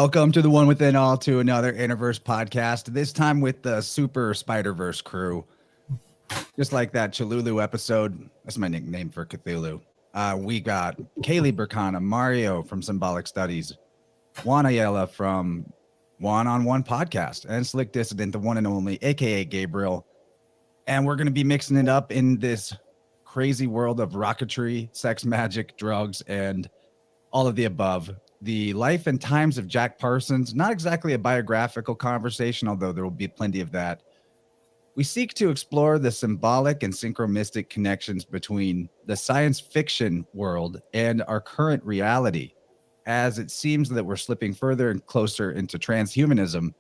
Welcome to the One Within All, to another InnerVerse podcast, this time with the Super Spider-Verse crew. Just like that Cthulhu episode, that's my nickname for Cthulhu. We got Kayleigh Berkana, Mario from Symbolic Studies, Juan Ayala from One-on-One Podcast, and Slick Dissident, the one and only, aka Gabriel. And we're going to be mixing it up in this crazy world of rocketry, sex magic, drugs, and all of the above. The life and times of Jack Parsons, not exactly a biographical conversation, although there will be plenty of that. We seek to explore the symbolic and synchromistic connections between the science fiction world and our current reality, as it seems that we're slipping further and closer into transhumanism.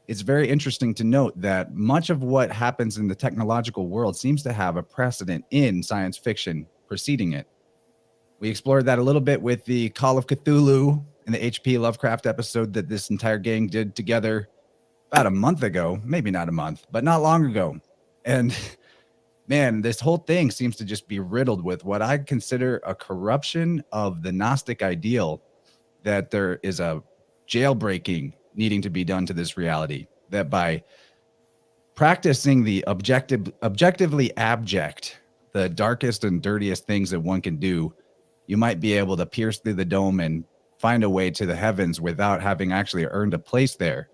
It's very interesting to note that much of what happens in the technological world seems to have a precedent in science fiction preceding it. We explored that a little bit with the Call of Cthulhu and the H.P. Lovecraft episode that this entire gang did together about a month ago, maybe not a month, but not long ago. And man, this whole thing seems to just be riddled with what I consider a corruption of the Gnostic ideal, that there is a jailbreaking needing to be done to this reality, that by practicing the objectively abject, the darkest and dirtiest things that one can do, you might be able to pierce through the dome and find a way to the heavens without having actually earned a place there.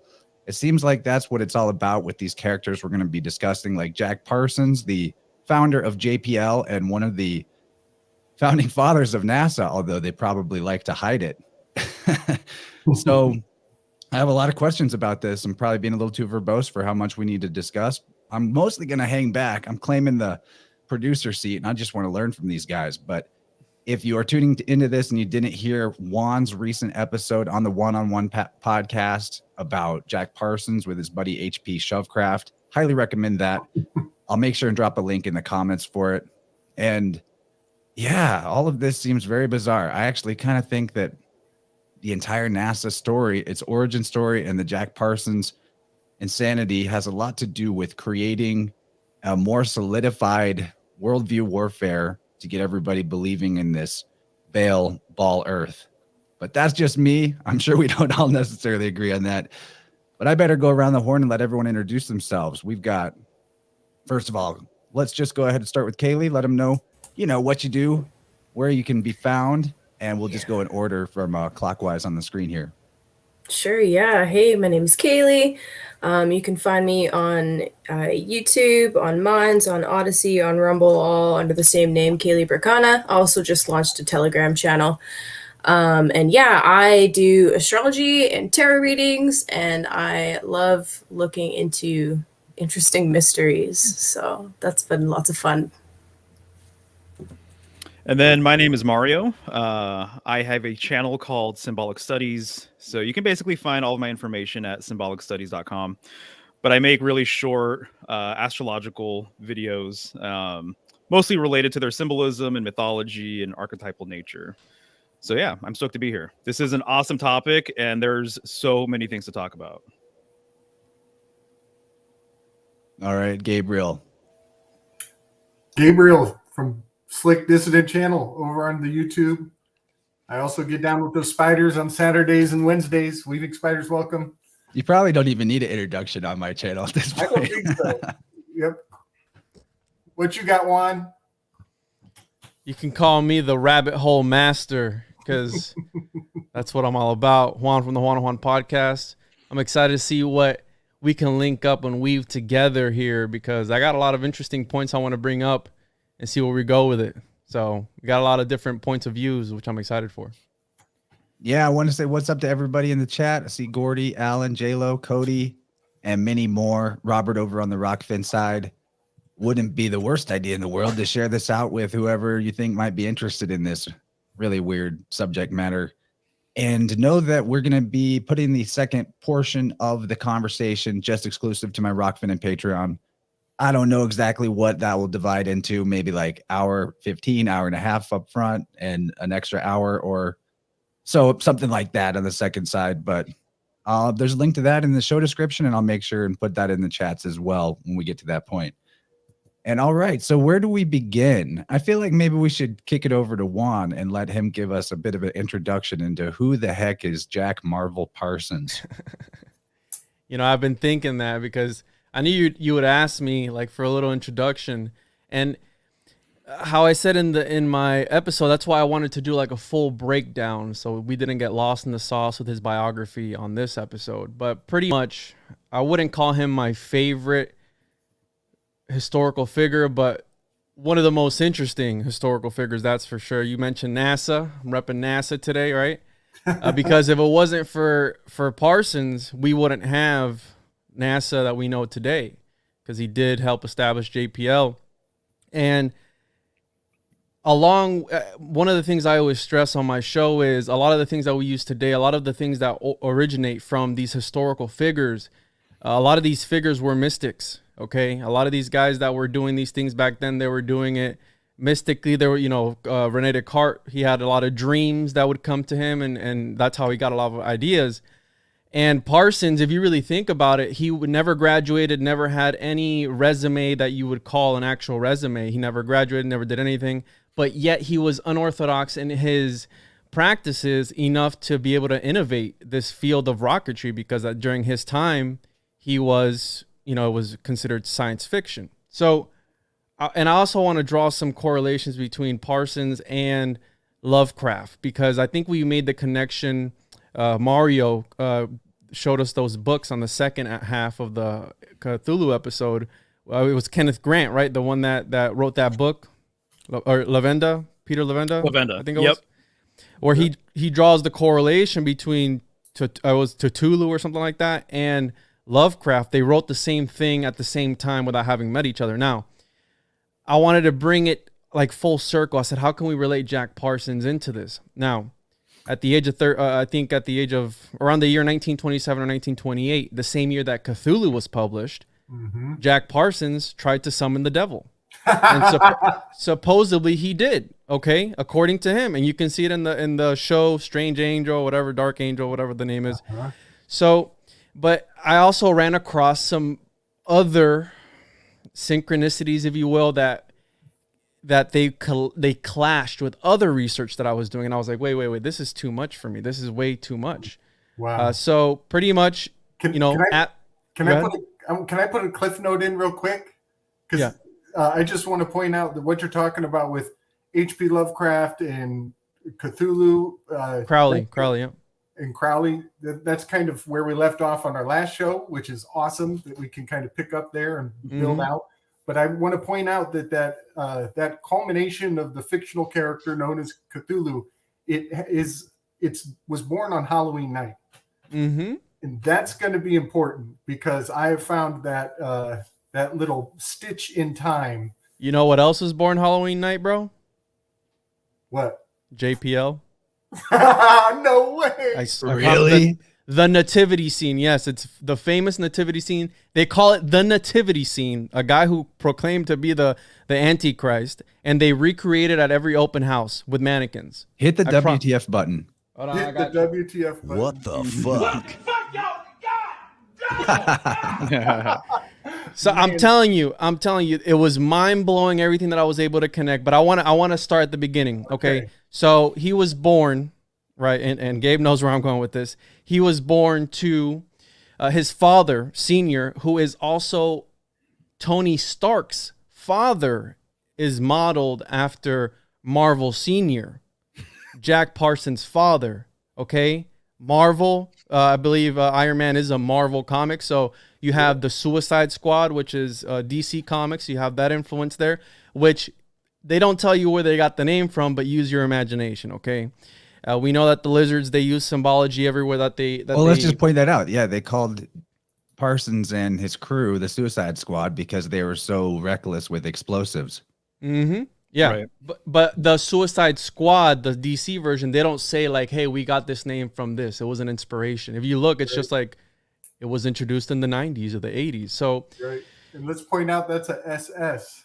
It seems like that's what it's all about with these characters we're going to be discussing, like Jack Parsons, the founder of JPL and one of the founding fathers of NASA, although they probably like to hide it. So I have a lot of questions about this. I'm probably being a little too verbose for how much we need to discuss. I'm mostly going to hang back. I'm claiming the producer seat, and I just want to learn from these guys. But if you are tuning into this and you didn't hear Juan's recent episode on the One-on-One podcast about Jack Parsons with his buddy HP Shovecraft, highly recommend that. I'll make sure and drop a link in the comments for it. And yeah, all of this seems very bizarre. I actually kind of think that the entire NASA story, its origin story, and the Jack Parsons insanity has a lot to do with creating a more solidified worldview warfare to get everybody believing in this Baal ball earth. But that's just me. I'm sure we don't all necessarily agree on that. But I better go around the horn and let everyone introduce themselves. We've got, first of all, let's just go ahead and start with Kayleigh. Let them know, what you do, where you can be found, and we'll just go in order from clockwise on the screen here. Sure, yeah. Hey, my name is Kayleigh. You can find me on YouTube, on Minds, on Odyssey, on Rumble, all under the same name, Kayleigh Berkana. I also just launched a Telegram channel. And yeah, I do astrology and tarot readings, and I love looking into interesting mysteries. So that's been lots of fun. And then my name is Mario. I have a channel called Symbolic Studies. So you can basically find all of my information at symbolicstudies.com. But I make really short astrological videos, mostly related to their symbolism and mythology and archetypal nature. So yeah, I'm stoked to be here. This is an awesome topic, and there's so many things to talk about. All right, Gabriel. Gabriel from Slick Dissident channel over on the YouTube. I also get down with those spiders on Saturdays and Wednesdays. Weaving spiders, welcome. You probably don't even need an introduction on my channel at this point. I don't think so. Yep. What you got, Juan? You can call me the rabbit hole master, because that's what I'm all about. Juan from the One-on-One podcast. I'm excited to see what we can link up and weave together here, because I got a lot of interesting points I want to bring up and see where we go with it. So we got a lot of different points of views, which I'm excited for. Yeah, I want to say what's up to everybody in the chat. I see Gordy, Alan, J-Lo, Cody, and many more. Robert over on the Rockfin side. Wouldn't be the worst idea in the world to share this out with whoever you think might be interested in this really weird subject matter. And know that we're going to be putting the second portion of the conversation just exclusive to my Rockfin and Patreon. I don't know exactly what that will divide into, maybe like hour 15, hour and a half up front and an extra hour or so, something like that on the second side. But there's a link to that in the show description, and I'll make sure and put that in the chats as well when we get to that point. And all right, so where do we begin? I feel like maybe we should kick it over to Juan and let him give us a bit of an introduction into who the heck is Jack Marvel Parsons. You know, I've been thinking that because I knew you would ask me like for a little introduction, and how I said in my episode, that's why I wanted to do like a full breakdown so we didn't get lost in the sauce with his biography on this episode. But pretty much, I wouldn't call him my favorite historical figure, but one of the most interesting historical figures, that's for sure. You mentioned NASA. I'm repping NASA today, right? Because if it wasn't for Parsons, we wouldn't have NASA that we know today, because he did help establish JPL. And one of the things I always stress on my show is a lot of the things that we use today, a lot of the things that originate from these historical figures, a lot of these figures were mystics. Okay, a lot of these guys that were doing these things back then, they were doing it mystically. There were, Rene Descartes, he had a lot of dreams that would come to him, and that's how he got a lot of ideas. And Parsons, if you really think about it, he would never graduated, never had any resume that you would call an actual resume. He never graduated, never did anything, but yet he was unorthodox in his practices enough to be able to innovate this field of rocketry, because during his time, he was, it was considered science fiction. So, and I also want to draw some correlations between Parsons and Lovecraft, because I think we made the connection. Mario showed us those books on the second half of the Cthulhu episode. It was Kenneth Grant, right? The one that wrote that book, or Lavenda, Peter Lavenda. Lavenda, I think it was. Where he draws the correlation between was Cthulhu or something like that and Lovecraft. They wrote the same thing at the same time without having met each other. Now, I wanted to bring it like full circle. I said, how can we relate Jack Parsons into this? Now, at the age of I think at the age of around the year 1927 or 1928, the same year that Cthulhu was published, Jack Parsons tried to summon the devil. And supposedly he did, okay, according to him. And you can see it in the show Strange Angel, whatever, Dark Angel, whatever the name is. So, but I also ran across some other synchronicities, if you will, that they clashed with other research that I was doing, and I was like, wait, this is too much for me. This is way too much. Wow. So pretty much, can I put a cliff note in real quick? Because I just want to point out that what you're talking about with H.P. Lovecraft and Cthulhu, Crowley, yeah. And Crowley, that's kind of where we left off on our last show, which is awesome that we can kind of pick up there and build out. But I want to point out that culmination of the fictional character known as Cthulhu, it was born on Halloween night, and that's going to be important because I have found that that little stitch in time. You know what else was born Halloween night, bro? What? JPL. No way. Really? The nativity scene. Yes, it's the famous nativity scene. They call it the nativity scene. A guy who proclaimed to be the Antichrist, and they recreate it at every open house with mannequins. Hit the WTF button. Hold on, Hit the WTF button. What the fuck? So I'm telling you, it was mind blowing everything that I was able to connect. But I want to start at the beginning. Okay. So he was born, right, and Gabe knows where I'm going with this. He was born to his father, Senior, who is also Tony Stark's father, is modeled after Marvel Senior, Jack Parsons' father. Okay, Marvel. I believe Iron Man is a Marvel comic. So you have the Suicide Squad, which is DC Comics. You have that influence there, which they don't tell you where they got the name from, but use your imagination, okay? We know that the Lizards, they use symbology everywhere that they... let's just point that out. Yeah, they called Parsons and his crew the Suicide Squad because they were so reckless with explosives. Mm-hmm. Yeah, right. But the Suicide Squad, the DC version, they don't say like, hey, we got this name from this. It was an inspiration. If you look, it's just like it was introduced in the 90s or the 80s. So, right. And let's point out that's a SS.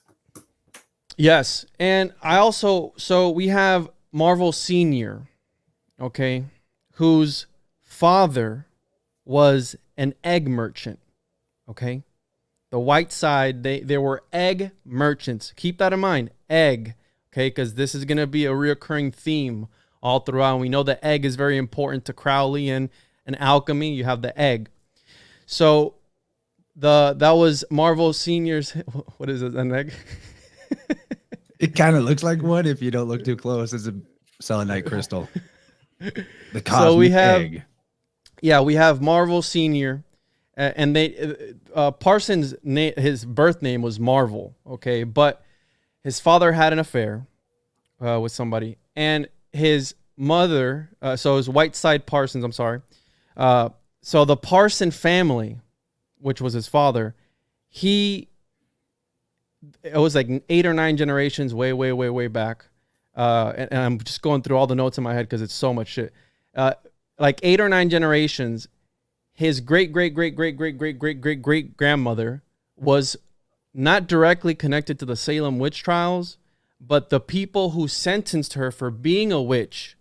Yes. And I also, so we have Marvel Senior, okay, whose father was an egg merchant, okay? The white side, they were egg merchants. Keep that in mind, egg, okay? Because this is going to be a reoccurring theme all throughout. And we know the egg is very important to Crowley and alchemy. You have the egg. So that was Marvel Senior's, what is it, an egg? It kind of looks like one if you don't look too close. It's a selenite crystal. The cosmic So we have, egg. yeah, we have Marvel Senior, and they Parsons' his birth name was Marvel, okay, but his father had an affair with somebody, and his mother, so it was Whiteside Parsons. I'm sorry. So the Parson family, which was his father, it was like 8 or 9 generations way back. And I'm just going through all the notes in my head because it's so much shit. Like 8 or 9 generations, his great grandmother was not directly connected to the Salem witch trials, but the people who sentenced her for being a witch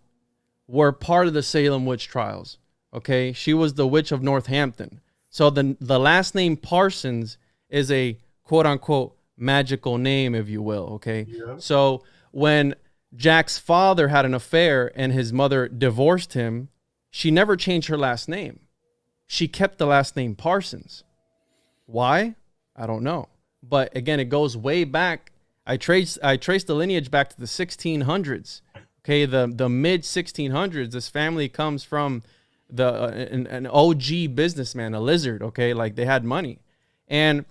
were part of the Salem witch trials. Okay, she was the witch of Northampton. So the last name Parsons is a quote unquote magical name, if you will. Okay, yeah. So when Jack's father had an affair and his mother divorced him, she never changed her last name. She kept the last name Parsons. Why? I don't know. But again, it goes way back. I traced the lineage back to the 1600s. Okay, the mid 1600s. This family comes from an OG businessman, a lizard. Okay, like they had money, and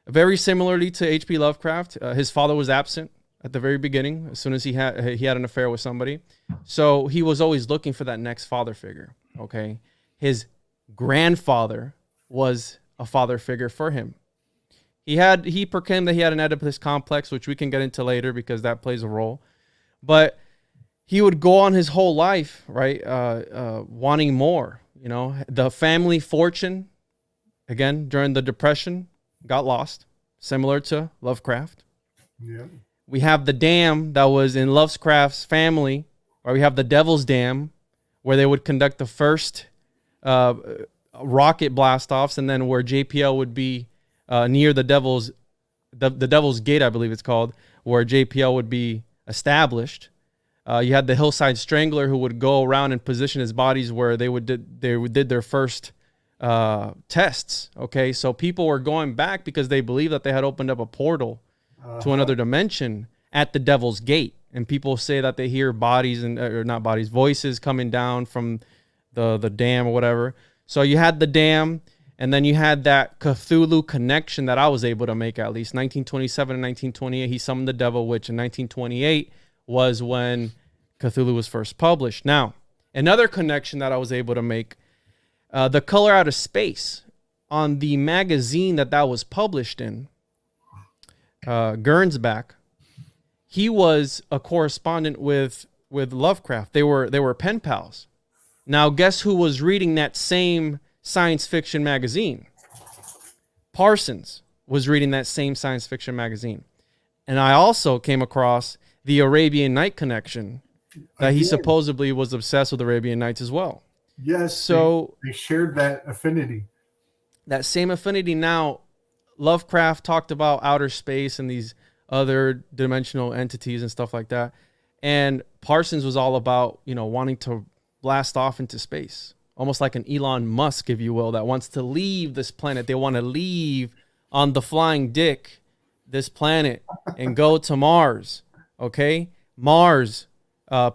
very similarly to H.P. Lovecraft, his father was absent at the very beginning. As soon as he had an affair with somebody, so he was always looking for that next father figure. Okay, his grandfather was a father figure for him. He proclaimed that he had an Oedipus complex, which we can get into later because that plays a role, but he would go on his whole life, right, wanting more. You know, the family fortune, again, during the Depression, got lost, similar to Lovecraft. Yeah. We have the dam that was in Lovecraft's family, or we have the Devil's Dam, where they would conduct the first rocket blast-offs, and then where JPL would be near the Devil's Gate, I believe it's called, where JPL would be established. You had the Hillside Strangler, who would go around and position his bodies where they did their first tests. Okay, so people were going back because they believed that they had opened up a portal to another dimension at the Devil's Gate, and people say that they hear voices coming down from the dam or whatever. So you had the dam, and then you had that Cthulhu connection that I was able to make, at least 1927 and 1928. He summoned the devil, which in 1928 was when Cthulhu was first published. Now, another connection that I was able to make, The Color Out of Space, on the magazine that was published in, Gernsback, he was a correspondent with Lovecraft. They were pen pals. Now, guess who was reading that same science fiction magazine? Parsons was reading that same science fiction magazine. And I also came across the Arabian Night connection, that he supposedly was obsessed with Arabian Nights as well. Yes, so they shared that affinity. That same affinity. Now, Lovecraft talked about outer space and these other dimensional entities and stuff like that. And Parsons was all about, wanting to blast off into space, almost like an Elon Musk, if you will, that wants to leave this planet. They want to leave on the flying dick this planet and go to Mars. Okay, Mars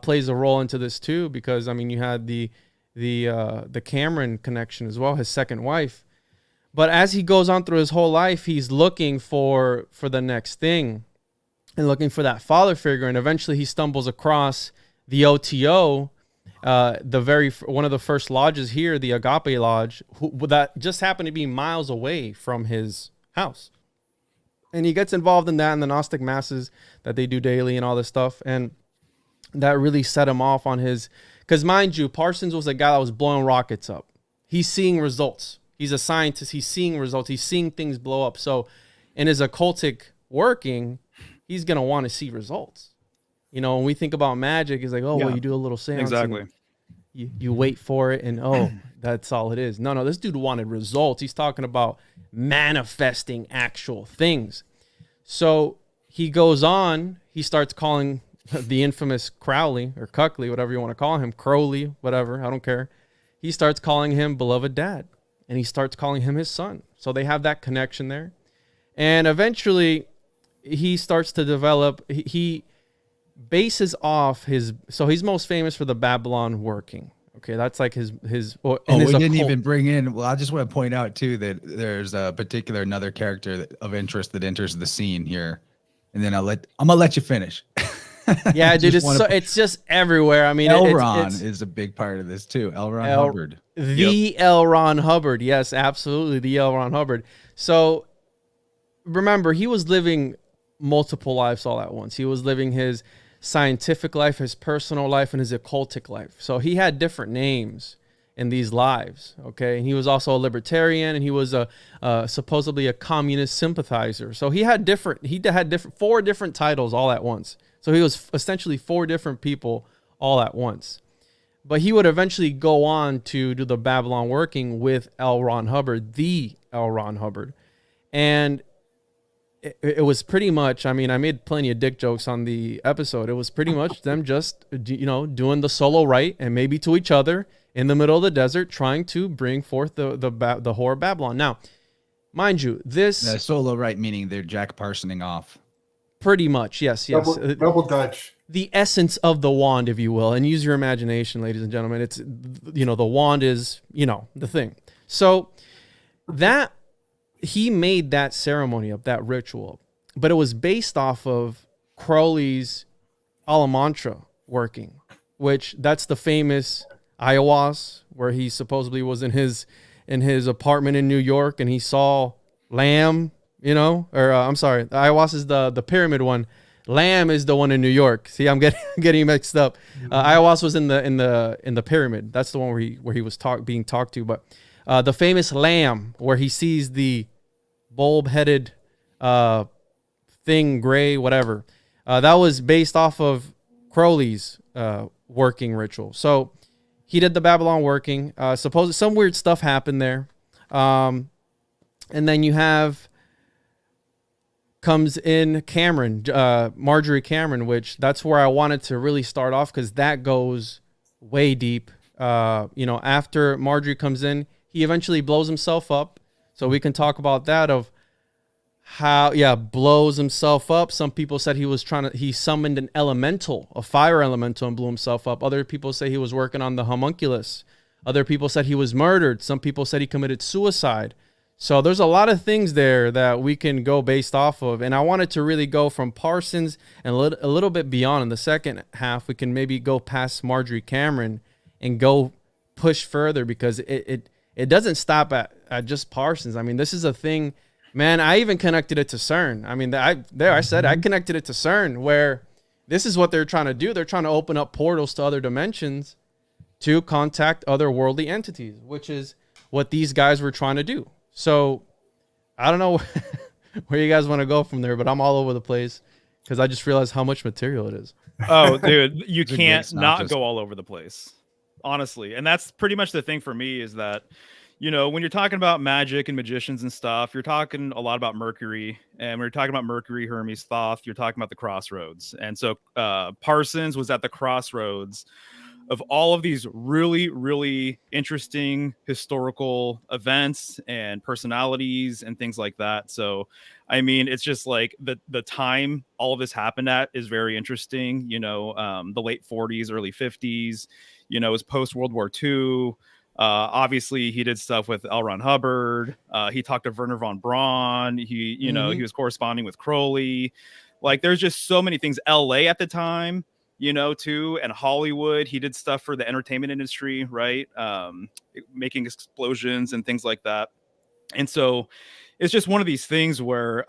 plays a role into this too, because you had the Cameron connection as well, his second wife. But as he goes on through his whole life, he's looking for the next thing and looking for that father figure, and eventually he stumbles across the OTO, one of the first lodges here, the Agape Lodge, that just happened to be miles away from his house. And he gets involved in that and the Gnostic masses that they do daily and all this stuff. And that really set him off on his, because mind you, Parsons was a guy that was blowing rockets up. He's seeing results. He's a scientist. He's seeing results. He's seeing things blow up. So in his occultic working, he's going to want to see results. When we think about magic, it's like, well, you do a little seance. Exactly. You wait for it, and That's all it is. No, this dude wanted results. He's talking about manifesting actual things. So he goes on, he starts calling the infamous Crowley or Cuckley, whatever you want to call him, Crowley, whatever, I don't care. He starts calling him beloved dad, and he starts calling him his son. So they have that connection there. And eventually he starts to develop, he bases off so he's most famous for the Babylon working. Okay, that's like his we didn't even bring in. Well, I just want to point out too that there's a particular another character of interest that enters the scene here, and then I'm gonna let you finish. Yeah, dude, it's just everywhere. I mean, L. Ron is a big part of this too. L. Ron Hubbard, the L. Ron Hubbard, yes, absolutely, the L. Ron Hubbard. So remember, he was living multiple lives all at once. He was living his scientific life, his personal life, and his occultic life. So he had different names in these lives. Okay, and he was also a libertarian, and he was supposedly a communist sympathizer. So he had four different titles all at once. So he was essentially four different people all at once. But he would eventually go on to do the Babylon working with L. Ron Hubbard, the L. Ron Hubbard, and it was pretty much, I mean, I made plenty of dick jokes on the episode. It was pretty much them just, doing the solo right, and maybe to each other in the middle of the desert, trying to bring forth the horror of Babylon. Now, mind you, this solo right meaning they're Jack Parsoning off. Pretty much, yes. Double Dutch. The essence of the wand, if you will, and use your imagination, ladies and gentlemen. It's, the wand is, the thing. So that he made that ceremony up, that ritual, but it was based off of Crowley's Alamantra working, which that's the famous ayahuasca, where he supposedly was in his apartment in New York, and he saw Lamb, I'm sorry, the ayahuasca is the pyramid one. Lamb is the one in New York. See, I'm getting mixed up. Ayahuasca was in the pyramid. That's the one where he was being talked to. But the famous Lamb, where he sees the bulb-headed thing, gray, whatever. That was based off of Crowley's working ritual. So he did the Babylon working. Supposedly some weird stuff happened there. And then you comes in Cameron, Marjorie Cameron, which that's where I wanted to really start off, because that goes way deep. After Marjorie comes in, he eventually blows himself up. So we can talk about that, of how, blows himself up. Some people said he summoned an elemental, a fire elemental, and blew himself up. Other people say he was working on the homunculus. Other people said he was murdered. Some people said he committed suicide. So there's a lot of things there that we can go based off of. And I wanted to really go from Parsons and a little bit beyond. In the second half, we can maybe go past Marjorie Cameron and go push further, because it doesn't stop at just Parsons. I mean, this is a thing, man. I even connected it to CERN. I mean, I said I connected it to CERN, where this is what they're trying to do. They're trying to open up portals to other dimensions to contact other worldly entities, which is what these guys were trying to do. So I don't know where you guys want to go from there, but I'm all over the place because I just realized how much material it is. Oh, dude, you can't not go all over the place, honestly. And that's pretty much the thing for me, is that, when you're talking about magic and magicians and stuff, you're talking a lot about Mercury. And when you're talking about Mercury, Hermes, Thoth, you're talking about the crossroads. And so Parsons was at the crossroads of all of these really, really interesting historical events and personalities and things like that. So, I mean, it's just like the time all of this happened at is very interesting. The late 40s, early 50s, it was post World War II. Obviously, he did stuff with L. Ron Hubbard. He talked to Werner von Braun. He was corresponding with Crowley. Like, there's just so many things. LA at the time, too, and Hollywood. He did stuff for the entertainment industry, right? Making explosions and things like that. And so it's just one of these things where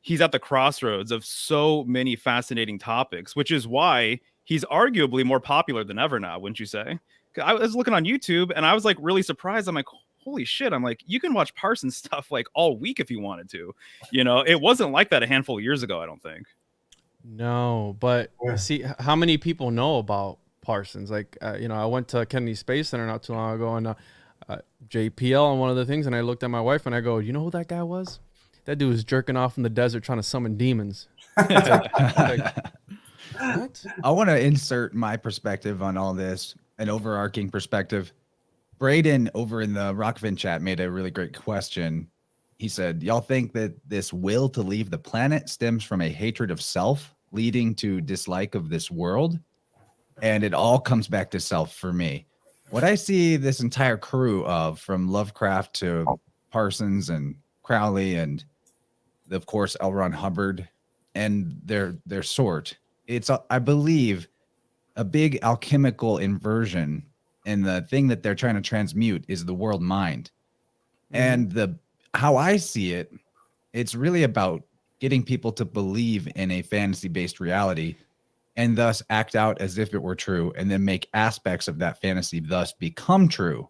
he's at the crossroads of so many fascinating topics, which is why he's arguably more popular than ever now, wouldn't you say? I was looking on YouTube and I was like really surprised. I'm like, holy shit. I'm like, you can watch Parsons stuff like all week if you wanted to. It wasn't like that a handful of years ago, I don't think. No, but see, how many people know about Parsons? Like, I went to Kennedy Space Center not too long ago, and JPL on one of the things, and I looked at my wife and I go, you know who that guy was? That dude was jerking off in the desert trying to summon demons. What? I want to insert my perspective on all this, an overarching perspective. Braden over in the Rockfin chat made a really great question. He said, y'all think that this will to leave the planet stems from a hatred of self, leading to dislike of this world? And it all comes back to self for me. What I see this entire crew of, from Lovecraft to Parsons and Crowley and, of course, L. Ron Hubbard and their sort, it's, I believe, a big alchemical inversion, and the thing that they're trying to transmute is the world mind. And how I see it, it's really about getting people to believe in a fantasy-based reality and thus act out as if it were true, and then make aspects of that fantasy thus become true.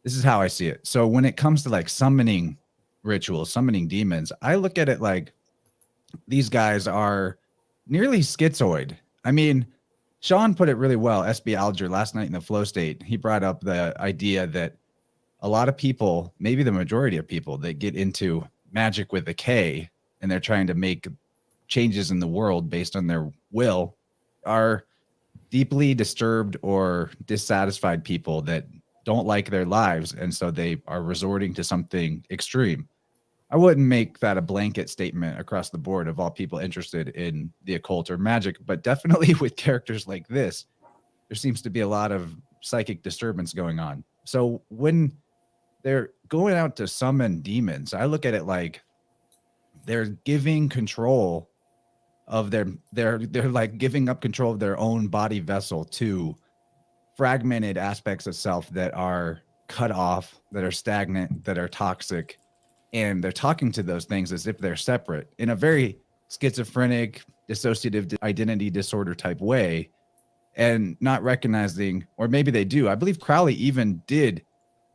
This is how I see it. So when it comes to like summoning rituals, summoning demons, I look at it like these guys are nearly schizoid. I mean, Sean put it really well, SB Alger, last night in the flow state. He brought up the idea that a lot of people, maybe the majority of people that get into magic with a K and they're trying to make changes in the world based on their will, are deeply disturbed or dissatisfied people that don't like their lives, and so they are resorting to something extreme. I wouldn't make that a blanket statement across the board of all people interested in the occult or magic, but definitely with characters like this, there seems to be a lot of psychic disturbance going on. So when they're going out to summon demons, I look at it like they're giving control of they're like giving up control of their own body vessel to fragmented aspects of self that are cut off, that are stagnant, that are toxic. And they're talking to those things as if they're separate in a very schizophrenic, dissociative identity disorder type way, and not recognizing, or maybe they do. I believe Crowley even did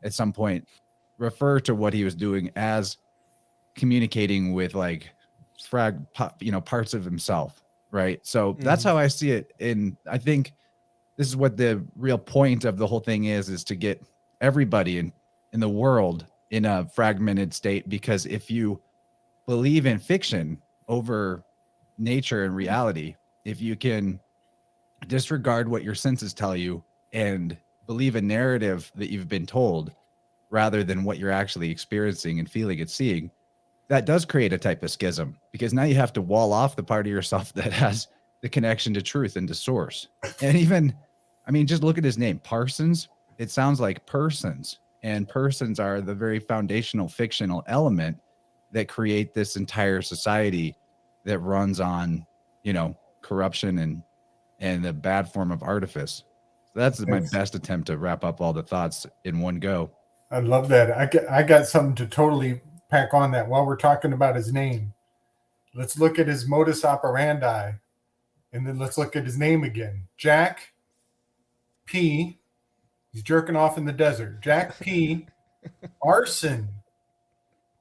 at some point refer to what he was doing as communicating with like parts of himself, right? So that's how I see it. And I think this is what the real point of the whole thing is to get everybody in the world in a fragmented state, because if you believe in fiction over nature and reality, if you can disregard what your senses tell you and believe a narrative that you've been told rather than what you're actually experiencing and feeling and seeing, that does create a type of schism, because now you have to wall off the part of yourself that has the connection to truth and to source. And even, I mean, just look at his name, Parsons. It sounds like persons, and persons are the very foundational fictional element that create this entire society that runs on, corruption and the bad form of artifice. So that's my best attempt to wrap up all the thoughts in one go. I love that. I got something to totally pack on that while we're talking about his name. Let's look at his modus operandi, and then let's look at his name again. Jack P. He's jerking off in the desert. Jack P. Arson.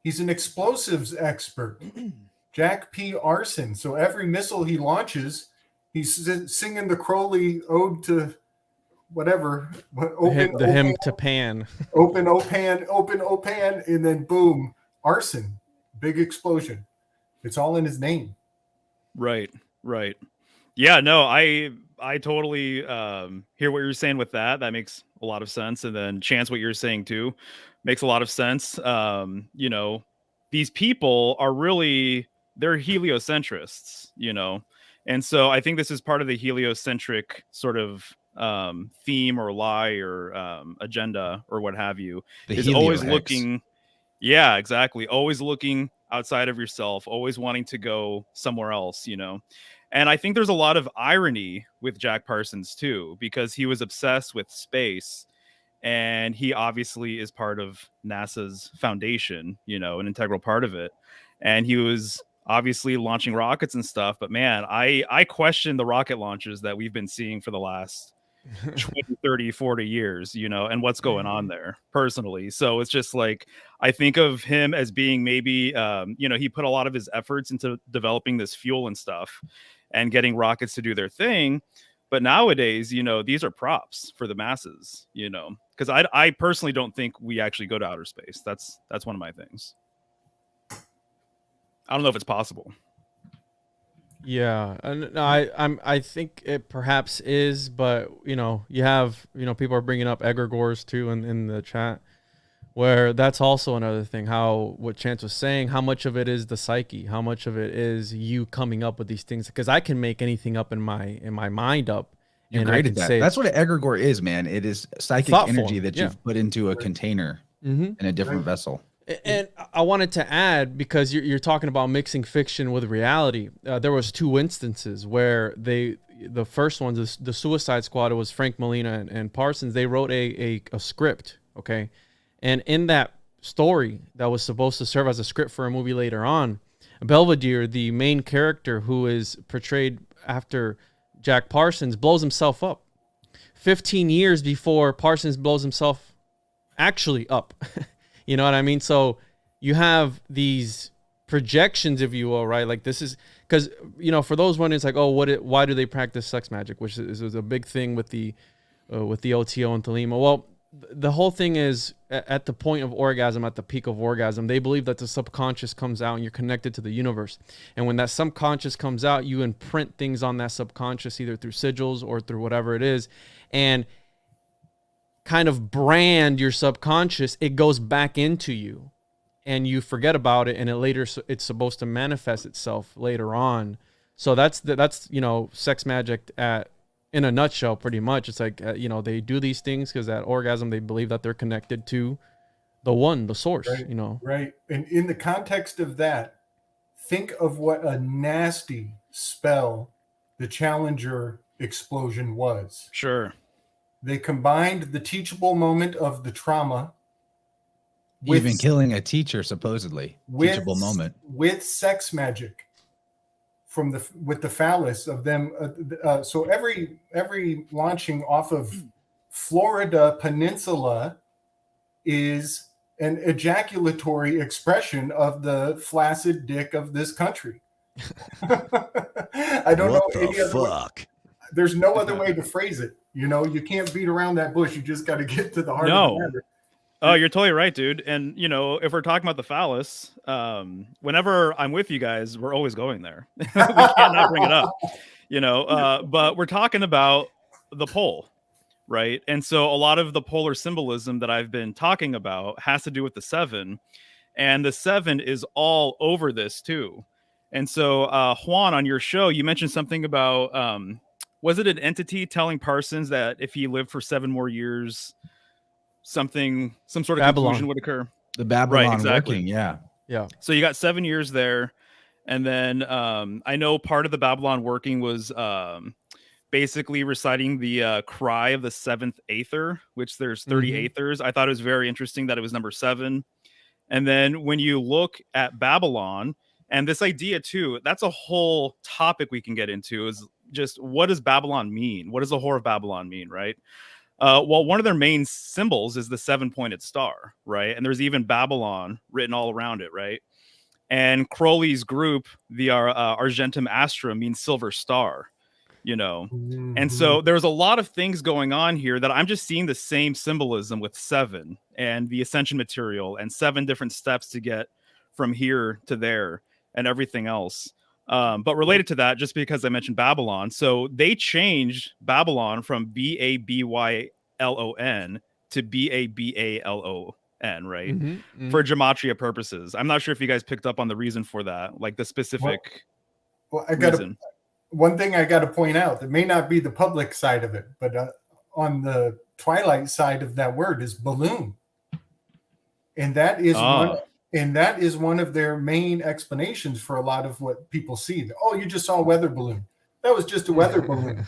He's an explosives expert. Jack P. Arson. So every missile he launches, he's singing the Crowley ode to whatever. The hymn to Pan. Open, Opan, and then boom, arson. Big explosion. It's all in his name. Right. Yeah, no, I totally hear what you're saying with that. That makes a lot of sense. And then Chance, what you're saying too, makes a lot of sense. These people are really, they're heliocentrists, and so I think this is part of the heliocentric sort of theme or lie or agenda or what have you, is always looking. Yeah, exactly. Always looking outside of yourself, always wanting to go somewhere else, And I think there's a lot of irony with Jack Parsons too, because he was obsessed with space, and he obviously is part of NASA's foundation, an integral part of it. And he was obviously launching rockets and stuff, but man, I question the rocket launches that we've been seeing for the last 20, 30, 40 years, and what's going on there personally. So it's just like, I think of him as being maybe, he put a lot of his efforts into developing this fuel and stuff and getting rockets to do their thing. But nowadays, you know, these are props for the masses, you know, because I personally don't think we actually go to outer space. That's one of my things. I don't know if it's possible. Yeah, and I think it perhaps is, but you know, you have, you know, people are bringing up egregores too in the chat, where that's also another thing. How, what Chance was saying, how much of it is the psyche, how much of it is you coming up with these things? Because I can make anything up in my mind up. You're and great I at can that. say That's what an egregore is, man. It is psychic Thought energy form, that yeah. you've put into a container in a different vessel. And I wanted to add, because you're talking about mixing fiction with reality. There was 2 instances where the first one, the Suicide Squad, it was Frank Molina and Parsons. They wrote a script, okay? And in that story that was supposed to serve as a script for a movie later on, Belvedere, the main character who is portrayed after Jack Parsons, blows himself up 15 years before Parsons blows himself actually up. You know what I mean? So you have these projections, if you will, right? Like this is because, you know, for those wondering, it's like, oh, why do they practice sex magic? Which is a big thing with the OTO and Thelema. Well, the whole thing is at the point of orgasm, at the peak of orgasm, they believe that the subconscious comes out and you're connected to the universe. And when that subconscious comes out, you imprint things on that subconscious, either through sigils or through whatever it is. And kind of brand your subconscious, it goes back into you and you forget about it, and it's supposed to manifest itself later on. So that's you know, sex magic in a nutshell, pretty much. It's like, you know, they do these things because at orgasm they believe that they're connected to the source, right, you know. Right. And in the context of that, think of what a nasty spell the Challenger explosion was. Sure. They combined the teachable moment of the trauma, Even killing a teacher, supposedly. Teachable moment. With sex magic with the phallus of them. So every launching off of Florida Peninsula is an ejaculatory expression of the flaccid dick of this country. I don't know any other way. There's no other way to phrase it. You know, you can't beat around that bush. You just got to get to the heart of the matter. Oh, you're totally right, dude. And, you know, if we're talking about the phallus, whenever I'm with you guys, we're always going there. We cannot bring it up, you know, but we're talking about the pole, right? And so a lot of the polar symbolism that I've been talking about has to do with the 7. And the 7 is all over this, too. And so, Juan, on your show, you mentioned something about... was it an entity telling Parsons that if he lived for 7 more years, some sort of conclusion would occur? The Babylon working, yeah. So you got 7 years there, and then I know part of the Babylon working was basically reciting the cry of the 7th Aether, which there's 30 Aethers. I thought it was very interesting that it was number 7. And then when you look at Babylon, and this idea too, that's a whole topic we can get into, is just what does Babylon mean? What does the Whore of Babylon mean, right? Well, one of their main symbols is the 7-pointed star, right? And there's even Babylon written all around it, right? And Crowley's group, the Argentum Astra, means silver star, you know? And so there's a lot of things going on here that I'm just seeing the same symbolism with 7 and the ascension material and 7 different steps to get from here to there and everything else. But related to that, just because I mentioned Babylon, so they changed Babylon from Babylon to Babalon, right? For gematria purposes. I'm not sure if you guys picked up on the reason for that, like the specific reason. One thing I got to point out that may not be the public side of it, but on the Twilight side of that word is balloon, and that is one of their main explanations for a lot of what people see. Oh, you just saw a weather balloon. That was just a weather balloon.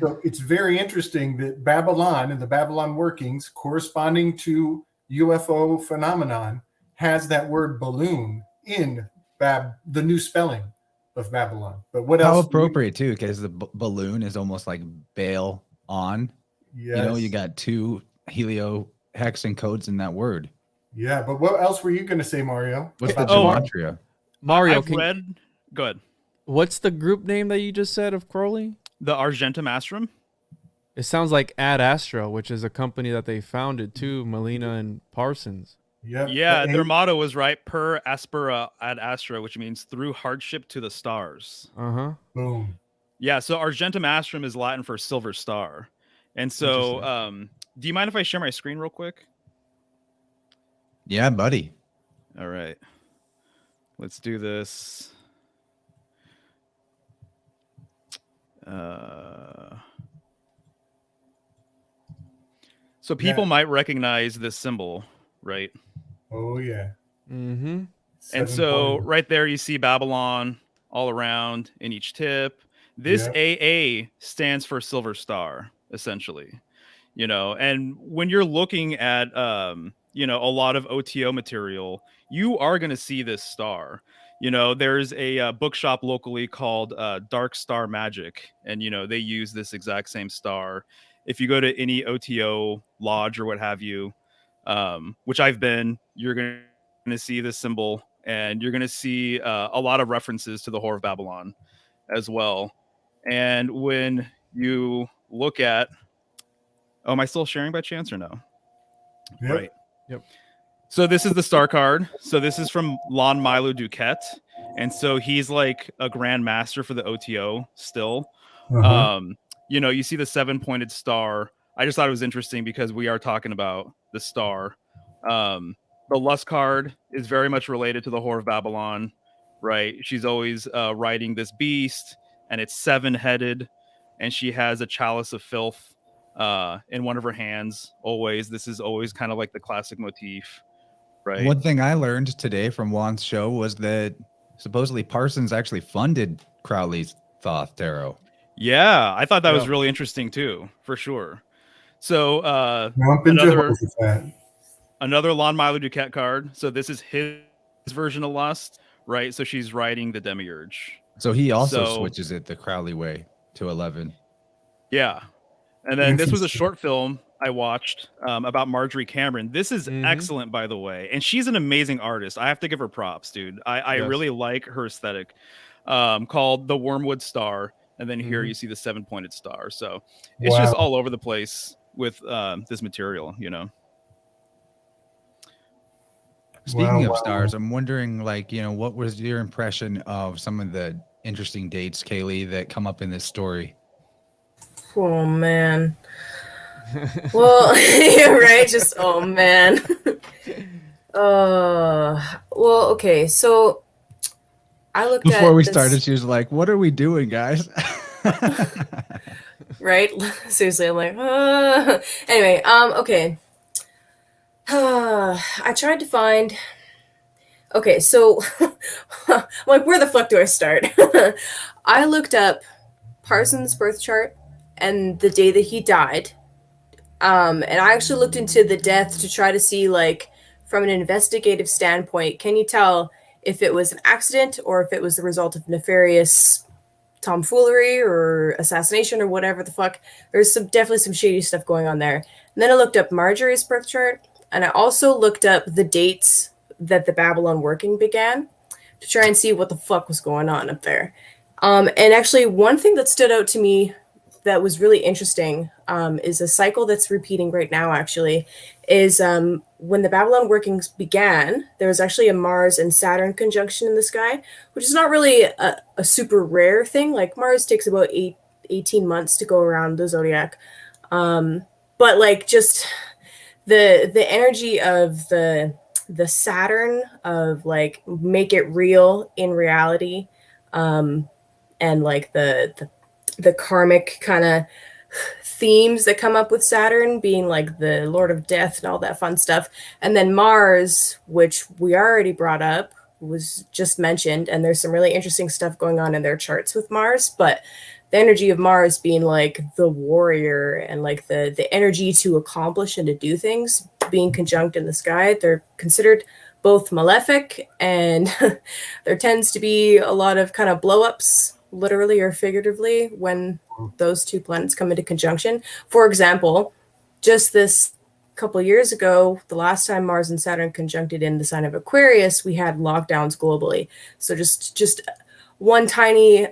So it's very interesting that Babylon and the Babylon workings corresponding to UFO phenomenon has that word balloon in the new spelling of Babylon. But what else? How appropriate too, because the balloon is almost like bail on. Yes. You know, you got 2 heliohexane codes in that word. Yeah, but what else were you going to say, Mario? What's the gematria? Mario, Go ahead. What's the group name that you just said of Crowley? The Argentum Astrum. It sounds like Ad Astra, which is a company that they founded too, Melina and Parsons. Yep. Yeah, their motto was right, per aspera ad astra, which means through hardship to the stars. Uh-huh. Boom. Yeah, so Argentum Astrum is Latin for silver star. And so do you mind if I share my screen real quick? Yeah, buddy. All right. Let's do this. So people might recognize this symbol, right? Oh yeah. Mm-hmm. And so right there you see Babylon all around in each tip. This AA stands for silver star, essentially. You know, and when you're looking at you know, a lot of OTO material, you are going to see this star. You know, there's a bookshop locally called Dark Star Magic, and you know, they use this exact same star. If you go to any OTO lodge or what have you, which I've been, you're going to see this symbol, and you're going to see a lot of references to the Whore of Babylon as well. And when you look at, oh, am I still sharing by chance or no? Yep. Right. Yep. So this is the star card. So this is from Lon Milo Duquette. And so he's like a grand master for the OTO still. You know, you see the 7-pointed star. I just thought it was interesting because we are talking about the star. The Lust card is very much related to the Whore of Babylon, right? She's always riding this beast, and it's 7-headed, and she has a chalice of filth in one of her hands. Always. This is always kind of like the classic motif, right? One thing I learned today from Juan's show was that supposedly Parsons actually funded Crowley's Thoth Tarot. Yeah, I thought that was really interesting too, for sure. So another Lon Milo Duquette card. So this is his version of Lust, right? So she's riding the demiurge. So he also switches it the Crowley way to 11. Yeah. And then this was a short film I watched about Marjorie Cameron. This is excellent, by the way. And she's an amazing artist. I have to give her props, dude. I really like her aesthetic, called The Wormwood Star. And then here you see the 7-pointed star. So it's just all over the place with this material, you know. Speaking of stars, I'm wondering, like, you know, what was your impression of some of the interesting dates, Kayleigh, that come up in this story? Oh, man. Well, you're right. Just, oh, man. Well, okay. So I looked at Before we started, she was like, what are we doing, guys? Right? Seriously, I'm like, anyway, okay. I tried to find. Okay, so I'm like, where the fuck do I start? I looked up Parsons' birth chart and the day that he died. And I actually looked into the death to try to see, like, from an investigative standpoint, can you tell if it was an accident or if it was the result of nefarious tomfoolery or assassination or whatever the fuck? There's definitely some shady stuff going on there. And then I looked up Marjorie's birth chart, and I also looked up the dates that the Babylon working began to try and see what the fuck was going on up there. And actually, one thing that stood out to me that was really interesting is a cycle that's repeating right now, actually, is when the Babylon workings began, there was actually a Mars and Saturn conjunction in the sky, which is not really a super rare thing. Like, Mars takes about 18 months to go around the zodiac. But, like, just the energy of the Saturn of, like, make it real in reality, and, like, the karmic kind of themes that come up with Saturn being like the Lord of Death and all that fun stuff. And then Mars, which we already brought up, was just mentioned. And there's some really interesting stuff going on in their charts with Mars. But the energy of Mars being like the warrior and like the energy to accomplish and to do things being conjunct in the sky, they're considered both malefic, and there tends to be a lot of kind of blow-ups, literally or figuratively, when those two planets come into conjunction. For example, just this couple years ago, the last time Mars and Saturn conjuncted in the sign of Aquarius, we had lockdowns globally. So just one tiny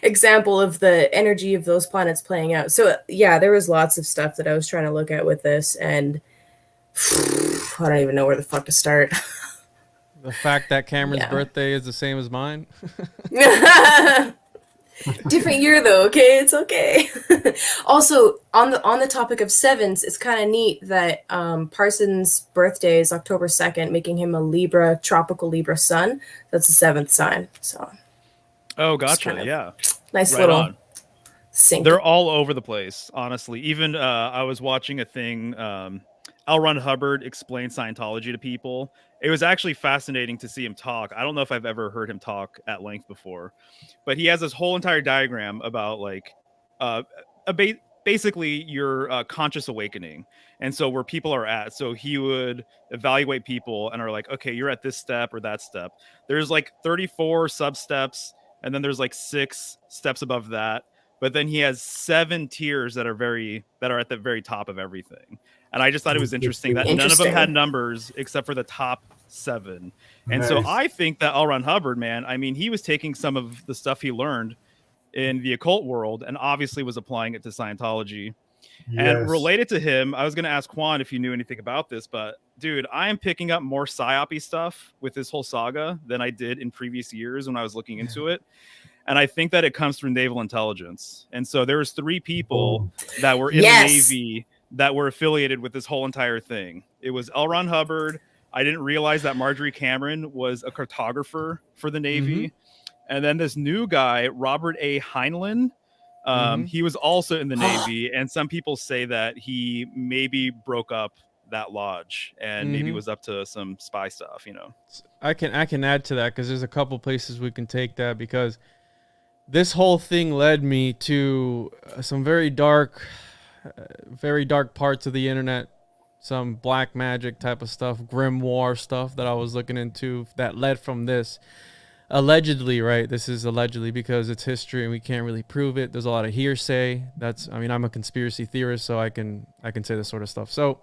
example of the energy of those planets playing out. So yeah, there was lots of stuff that I was trying to look at with this, and I don't even know where the fuck to start. The fact that Cameron's Yeah. birthday is the same as mine. Different year though, okay? It's okay. Also, on the topic of sevens, it's kind of neat that Parsons' birthday is October 2nd, making him a Libra, tropical Libra sun. That's the seventh sign. So Oh, gotcha. kind of Yeah. nice Right little on. sync. They're all over the place, honestly. Even I was watching a thing. L. Ron Hubbard explained Scientology to people. It was actually fascinating to see him talk. I don't know if I've ever heard him talk at length before, but he has this whole entire diagram about like uh, basically your conscious awakening, and so where people are at. So he would evaluate people and are like, okay, you're at this step or that step. There's like 34 sub steps, and then there's like 6 steps above that. But then he has 7 tiers that are at the very top of everything. And I just thought it was interesting that none of them had numbers except for the top 7. And so I think that L. Ron Hubbard, man, I mean, he was taking some of the stuff he learned in the occult world and obviously was applying it to Scientology. And related to him, I was going to ask Juan if you knew anything about this, but dude, I am picking up more psyop-y stuff with this whole saga than I did in previous years when I was looking into it. And I think that it comes through naval intelligence. And so there was 3 people that were in the Navy that were affiliated with this whole entire thing. It was L. Ron Hubbard. I didn't realize that Marjorie Cameron was a cartographer for the Navy. And then this new guy, Robert A. Heinlein, he was also in the Navy. And some people say that he maybe broke up that lodge and maybe was up to some spy stuff, you know. I can add to that because there's a couple places we can take that, because this whole thing led me to some very dark parts of the internet, some black magic type of stuff, grimoire stuff that I was looking into that led from this. Allegedly, right? This is allegedly because it's history and we can't really prove it. There's a lot of hearsay. I'm a conspiracy theorist, so I can say this sort of stuff. So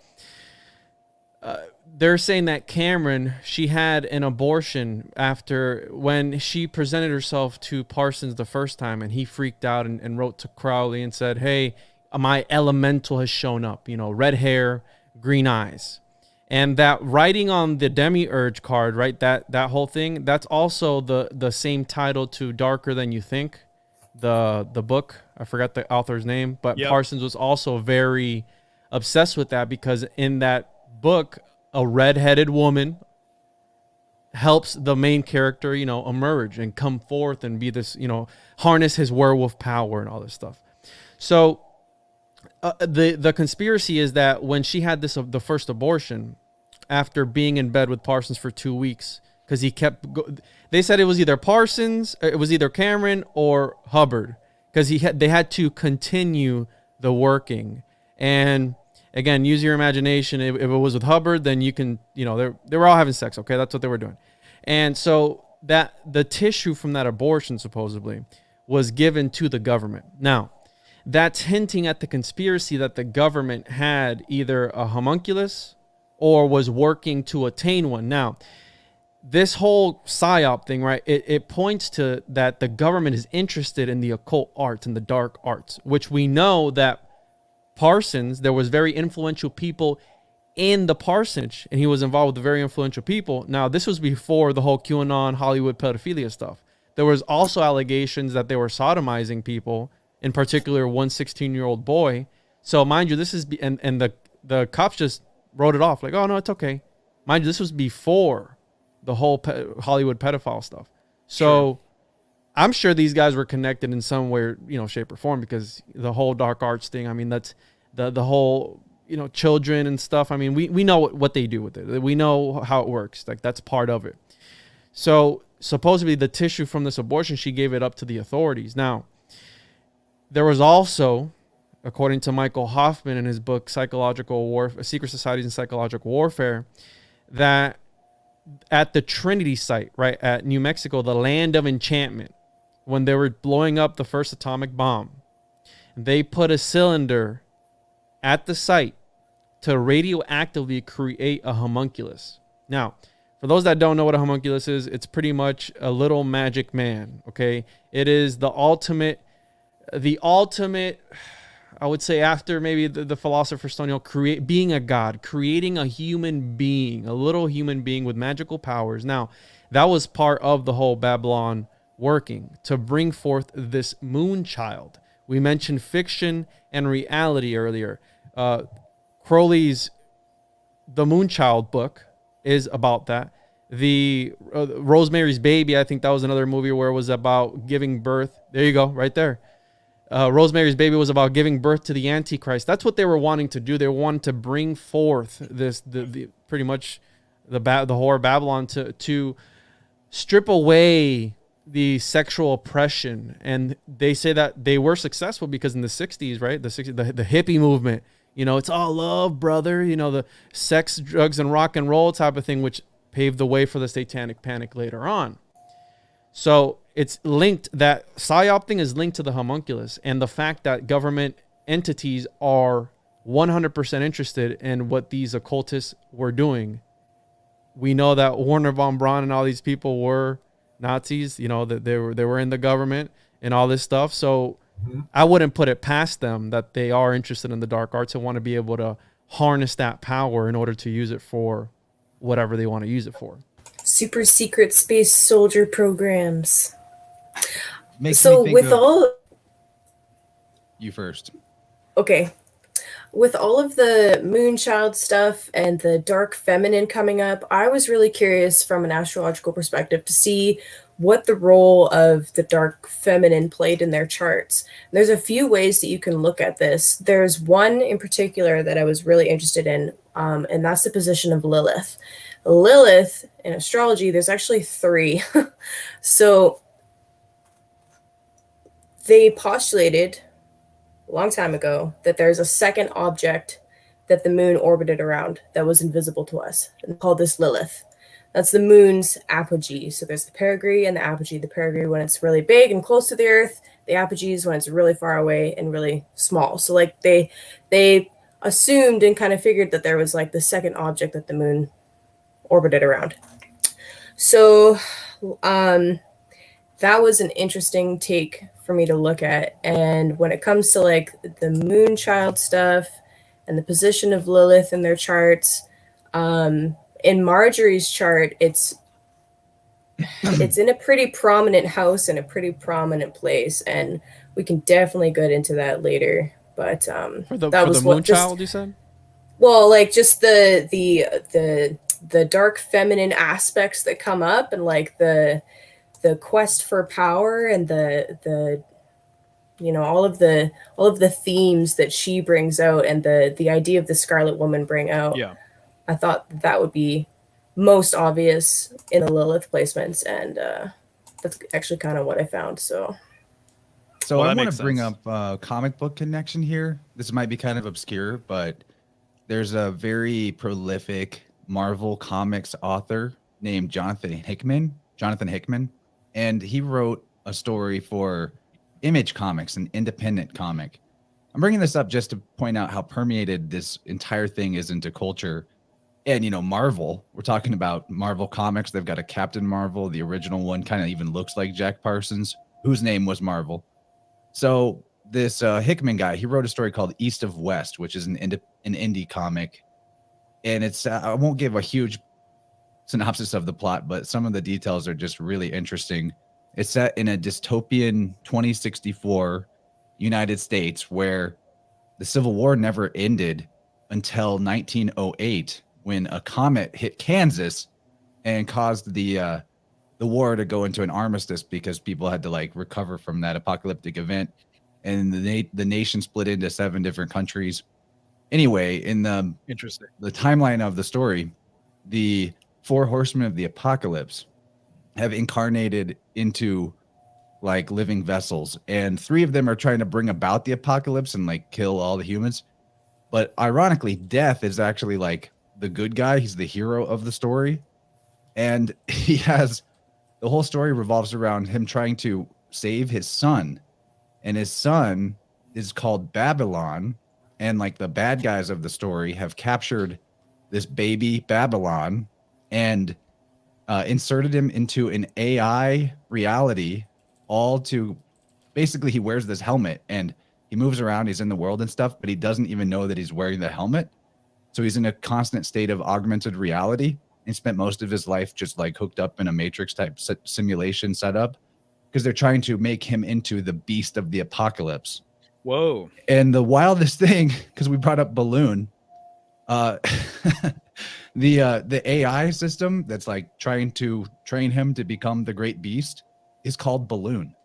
they're saying that Cameron, she had an abortion after when she presented herself to Parsons the first time, and he freaked out and wrote to Crowley and said, hey, my elemental has shown up, you know, red hair, green eyes. And that writing on the demiurge card, right, that whole thing, that's also the same title to Darker Than You Think, the book. I forgot the author's name, but Parsons was also very obsessed with that, because in that book, a red-headed woman helps the main character, you know, emerge and come forth and be this, you know, harness his werewolf power and all this stuff. So the conspiracy is that when she had the first abortion, after being in bed with Parsons for 2 weeks, because he kept they said it was either Parsons, it was either Cameron or Hubbard, because they had to continue the working. And again, use your imagination. If it was with Hubbard, then you can, you know, they were all having sex. Okay, that's what they were doing. And so that the tissue from that abortion supposedly was given to the government. Now, that's hinting at the conspiracy that the government had either a homunculus or was working to attain one. Now, this whole psyop thing, right, it points to that the government is interested in the occult arts and the dark arts, which we know that Parsons, there was very influential people in the parsonage, and he was involved with very influential people. Now, this was before the whole QAnon Hollywood pedophilia stuff. There was also allegations that they were sodomizing people, in particular one 16-year-old boy. So mind you, this is, and the cops just wrote it off like, oh no, it's okay. Mind you, this was before the whole Hollywood pedophile stuff. So I'm sure these guys were connected in some way, you know, shape or form, because the whole dark arts thing, I mean, that's the whole, you know, children and stuff. I mean, we know what they do with it. We know how it works. Like, that's part of it. So supposedly the tissue from this abortion, she gave it up to the authorities. Now, there was also, according to Michael Hoffman in his book, Psychological Warfare, Secret Societies and Psychological Warfare, that at the Trinity site, right, at New Mexico, the land of enchantment, when they were blowing up the first atomic bomb, they put a cylinder at the site to radioactively create a homunculus. Now, For those that don't know what a homunculus is, it's pretty much a little magic man. Okay, it is the ultimate, I would say, after maybe the Philosopher's Stone, being a god, creating a human being, a little human being with magical powers. Now, that was part of the whole Babylon working to bring forth this moon child. We mentioned fiction and reality earlier. Crowley's The Moonchild book is about that. The Rosemary's Baby, I think that was another movie where it was about giving birth. There you go, right there. Rosemary's Baby was about giving birth to the Antichrist. That's what they were wanting to do. They wanted to bring forth the pretty much the whore of Babylon to strip away the sexual oppression. And they say that they were successful because in the 60s, right? The hippie movement, it's all love, brother. The sex, drugs, and rock and roll type of thing, which paved the way for the satanic panic later on. So it's linked, that PSYOP thing is linked to the homunculus, and the fact that government entities are 100% interested in what these occultists were doing. We know that Werner von Braun and all these people were Nazis, that they were in the government and all this stuff. So I wouldn't put it past them that they are interested in the dark arts and want to be able to harness that power in order to use it for whatever they want to use it for. Super secret space soldier programs. Makes So me think with of- all You first. okay, with all of the Moonchild stuff and the dark feminine coming up, I was really curious from an astrological perspective to see what the role of the dark feminine played in their charts. And there's a few ways that you can look at this. There's one in particular that I was really interested in, and that's the position of Lilith. Lilith in astrology, there's actually 3. So they postulated a long time ago that there's a second object that the moon orbited around that was invisible to us, and called this Lilith. That's the moon's apogee. So there's the perigee and the apogee. The perigee when it's really big and close to the earth, the apogee is when it's really far away and really small. So like they assumed and kind of figured that there was like the second object that the moon orbited around. So that was an interesting take for me to look at. And when it comes to like the Moonchild stuff and the position of Lilith in their charts, in Marjorie's chart, it's in a pretty prominent house in a pretty prominent place, and we can definitely get into that later. But For the Moonchild, you said? Well, like just the dark feminine aspects that come up, and like the quest for power, and the all of the themes that she brings out, and the idea of the Scarlet Woman bring out. Yeah. I thought that would be most obvious in the Lilith placements, and that's actually kind of what I found. So So Well, I that want makes to bring sense. up a comic book connection here. This might be kind of obscure, but there's a very prolific Marvel Comics author named Jonathan Hickman, and he wrote a story for Image Comics, an independent comic. I'm bringing this up just to point out how permeated this entire thing is into culture. And, Marvel, we're talking about Marvel Comics. They've got a Captain Marvel. The original one kind of even looks like Jack Parsons, whose name was Marvel. So this Hickman guy, he wrote a story called East of West, which is an indie comic. And it's I won't give a huge synopsis of the plot, but some of the details are just really interesting. It's set in a dystopian 2064 United States where the Civil War never ended until 1908, when a comet hit Kansas and caused the war to go into an armistice because people had to recover from that apocalyptic event, and the nation split into 7 different countries. Anyway, in the Interesting. timeline of the story, the 4 horsemen of the apocalypse have incarnated into living vessels, and 3 of them are trying to bring about the apocalypse and kill all the humans. But ironically, Death is actually the good guy. He's the hero of the story, and he has the whole story revolves around him trying to save his son, and his son is called Babylon, and the bad guys of the story have captured this baby Babylon, and inserted him into an AI reality, all to basically he wears this helmet and he moves around, he's in the world and stuff, but he doesn't even know that he's wearing the helmet. So he's in a constant state of augmented reality and spent most of his life just like hooked up in a matrix type simulation setup because they're trying to make him into the beast of the apocalypse. Whoa. And the wildest thing, because we brought up Balloon, the AI system that's like trying to train him to become the great beast is called Balloon.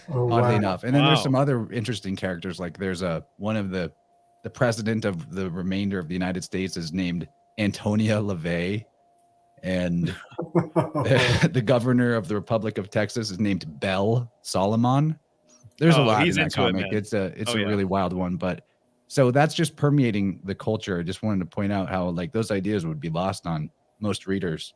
Oddly enough. And then there's some other interesting characters. Like there's one of the president of the remainder of the United States is named Antonia LaVey. And the governor of the Republic of Texas is named Bell Solomon. There's a lot in that comic. It's a really wild one, but so that's just permeating the culture. I just wanted to point out how like those ideas would be lost on most readers.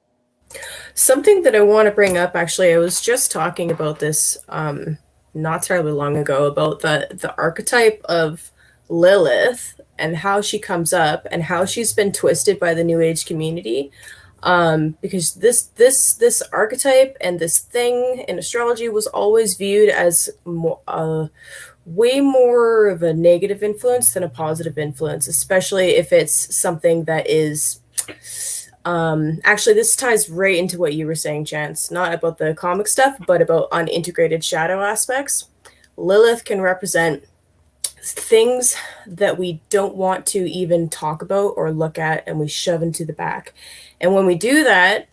Something that I want to bring up, actually, I was just talking about this not terribly long ago about the archetype of Lilith and how she comes up and how she's been twisted by the New Age community. Because this archetype and this thing in astrology was always viewed as way more of a negative influence than a positive influence, especially if it's something that is actually, this ties right into what you were saying, Chance, not about the comic stuff, but about unintegrated shadow aspects. Lilith can represent things that we don't want to even talk about or look at, and we shove into the back. And when we do that,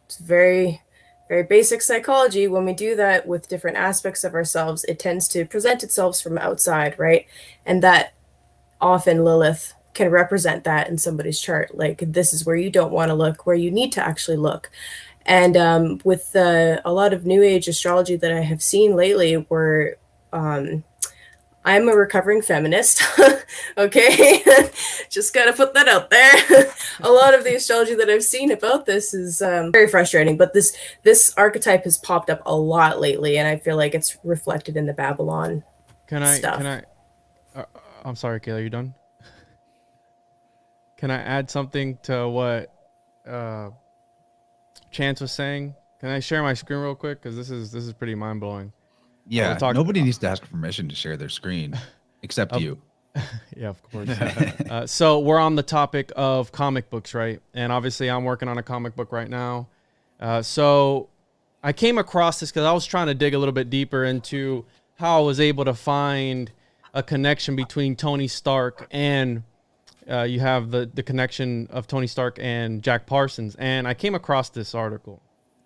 it's very, very basic psychology. When we do that with different aspects of ourselves, it tends to present itself from outside, right? And that often Lilith can represent that in somebody's chart. Like, this is where you don't want to look, where you need to actually look. And with a lot of New Age astrology that I have seen lately, where I'm a recovering feminist, okay? Just gotta put that out there. A lot of the astrology that I've seen about this is very frustrating, but this archetype has popped up a lot lately, and I feel like it's reflected in the Babylon stuff. I'm sorry, Kayleigh, you done? Can I add something to what Chance was saying? Can I share my screen real quick? Because this is pretty mind-blowing. Yeah, nobody needs to ask permission to share their screen, except you. Yeah, of course. So we're on the topic of comic books, right? And obviously I'm working on a comic book right now. So I came across this because I was trying to dig a little bit deeper into how I was able to find a connection between Tony Stark and you have the connection of Tony Stark and Jack Parsons. And I came across this article,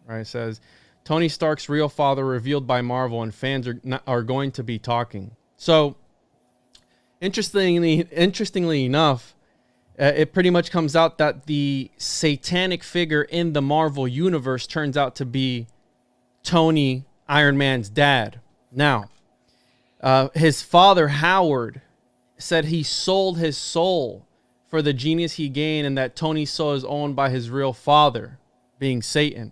right? It says, Tony Stark's real father revealed by Marvel, and fans are going to be talking. So, interestingly enough, it pretty much comes out that the satanic figure in the Marvel universe turns out to be Tony, Iron Man's dad. Now, his father, Howard, said he sold his soul for the genius he gained, and that Tony's soul is owned by his real father, being Satan.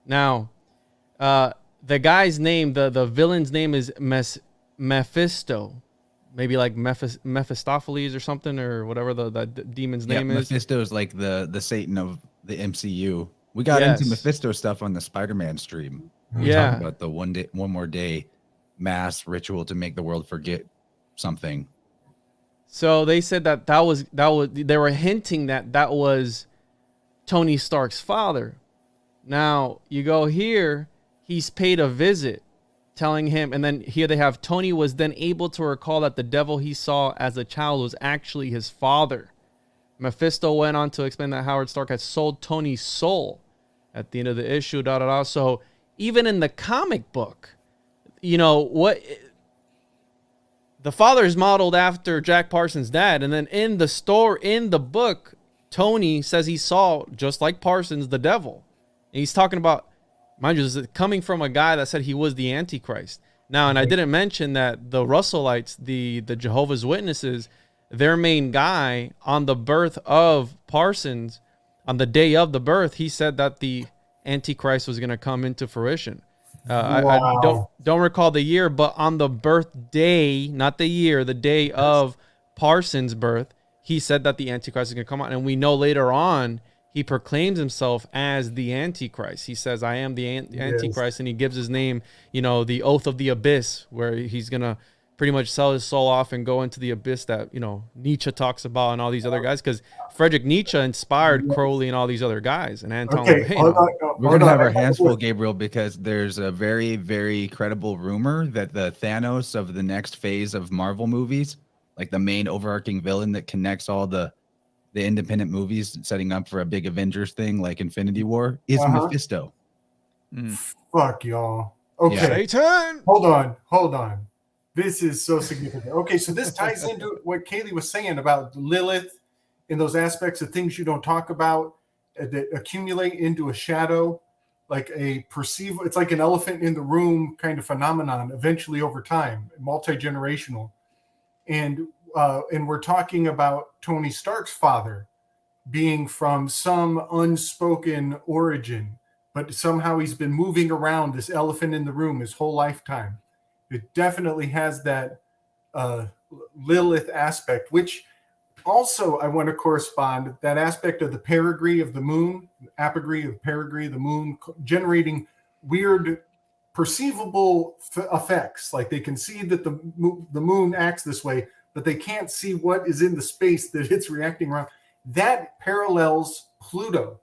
Now, the guy's name, the villain's name is Mephisto, maybe like Mephistopheles or something, or whatever the demon's name is. Mephisto is like the Satan of the MCU. We got into Mephisto stuff on the Spider-Man stream. We talked about the one more day mass ritual to make the world forget something. So they said that was they were hinting that was Tony Stark's father. Now you go here, he's paid a visit telling him, and then here they have Tony was then able to recall that the devil he saw as a child was actually his father. Mephisto went on to explain that Howard Stark had sold Tony's soul at the end of the issue, So even in the comic book, what the father is modeled after Jack Parsons' dad, and then in the book, Tony says he saw, just like Parsons, the devil. And he's talking about, mind you, this is coming from a guy that said he was the Antichrist. Now, and I didn't mention that the Russellites, the Jehovah's Witnesses, their main guy on the birth of Parsons, on the day of the birth, he said that the Antichrist was going to come into fruition. I don't recall the year, but on the birthday, not the year, the day of Parsons' birth, he said that the Antichrist is going to come out. And we know later on he proclaims himself as the Antichrist. He says, I am the Antichrist, and he gives his name, you know, the oath of the abyss, where he's going to pretty much sell his soul off and go into the abyss that, you know, Nietzsche talks about and all these other guys, because Friedrich Nietzsche inspired Crowley and all these other guys, and Anton LaVey. We're going to have our hands full, Gabriel, because there's a very, very credible rumor that the Thanos of the next phase of Marvel movies, like the main overarching villain that connects all the independent movies setting up for a big Avengers thing like Infinity War, is Mephisto. Fuck y'all. Okay. Yeah. Satan! Hold on. This is so significant. Okay, so this ties into what Kayleigh was saying about Lilith and those aspects of things you don't talk about that accumulate into a shadow, like it's like an elephant in the room kind of phenomenon, eventually over time, multi-generational. And we're talking about Tony Stark's father being from some unspoken origin, but somehow he's been moving around this elephant in the room his whole lifetime. It definitely has that Lilith aspect, which also I want to correspond, that aspect of the perigee of the moon, apogee of perigee, the moon, generating weird perceivable effects. Like they can see that the moon acts this way, but they can't see what is in the space that it's reacting around. That parallels Pluto.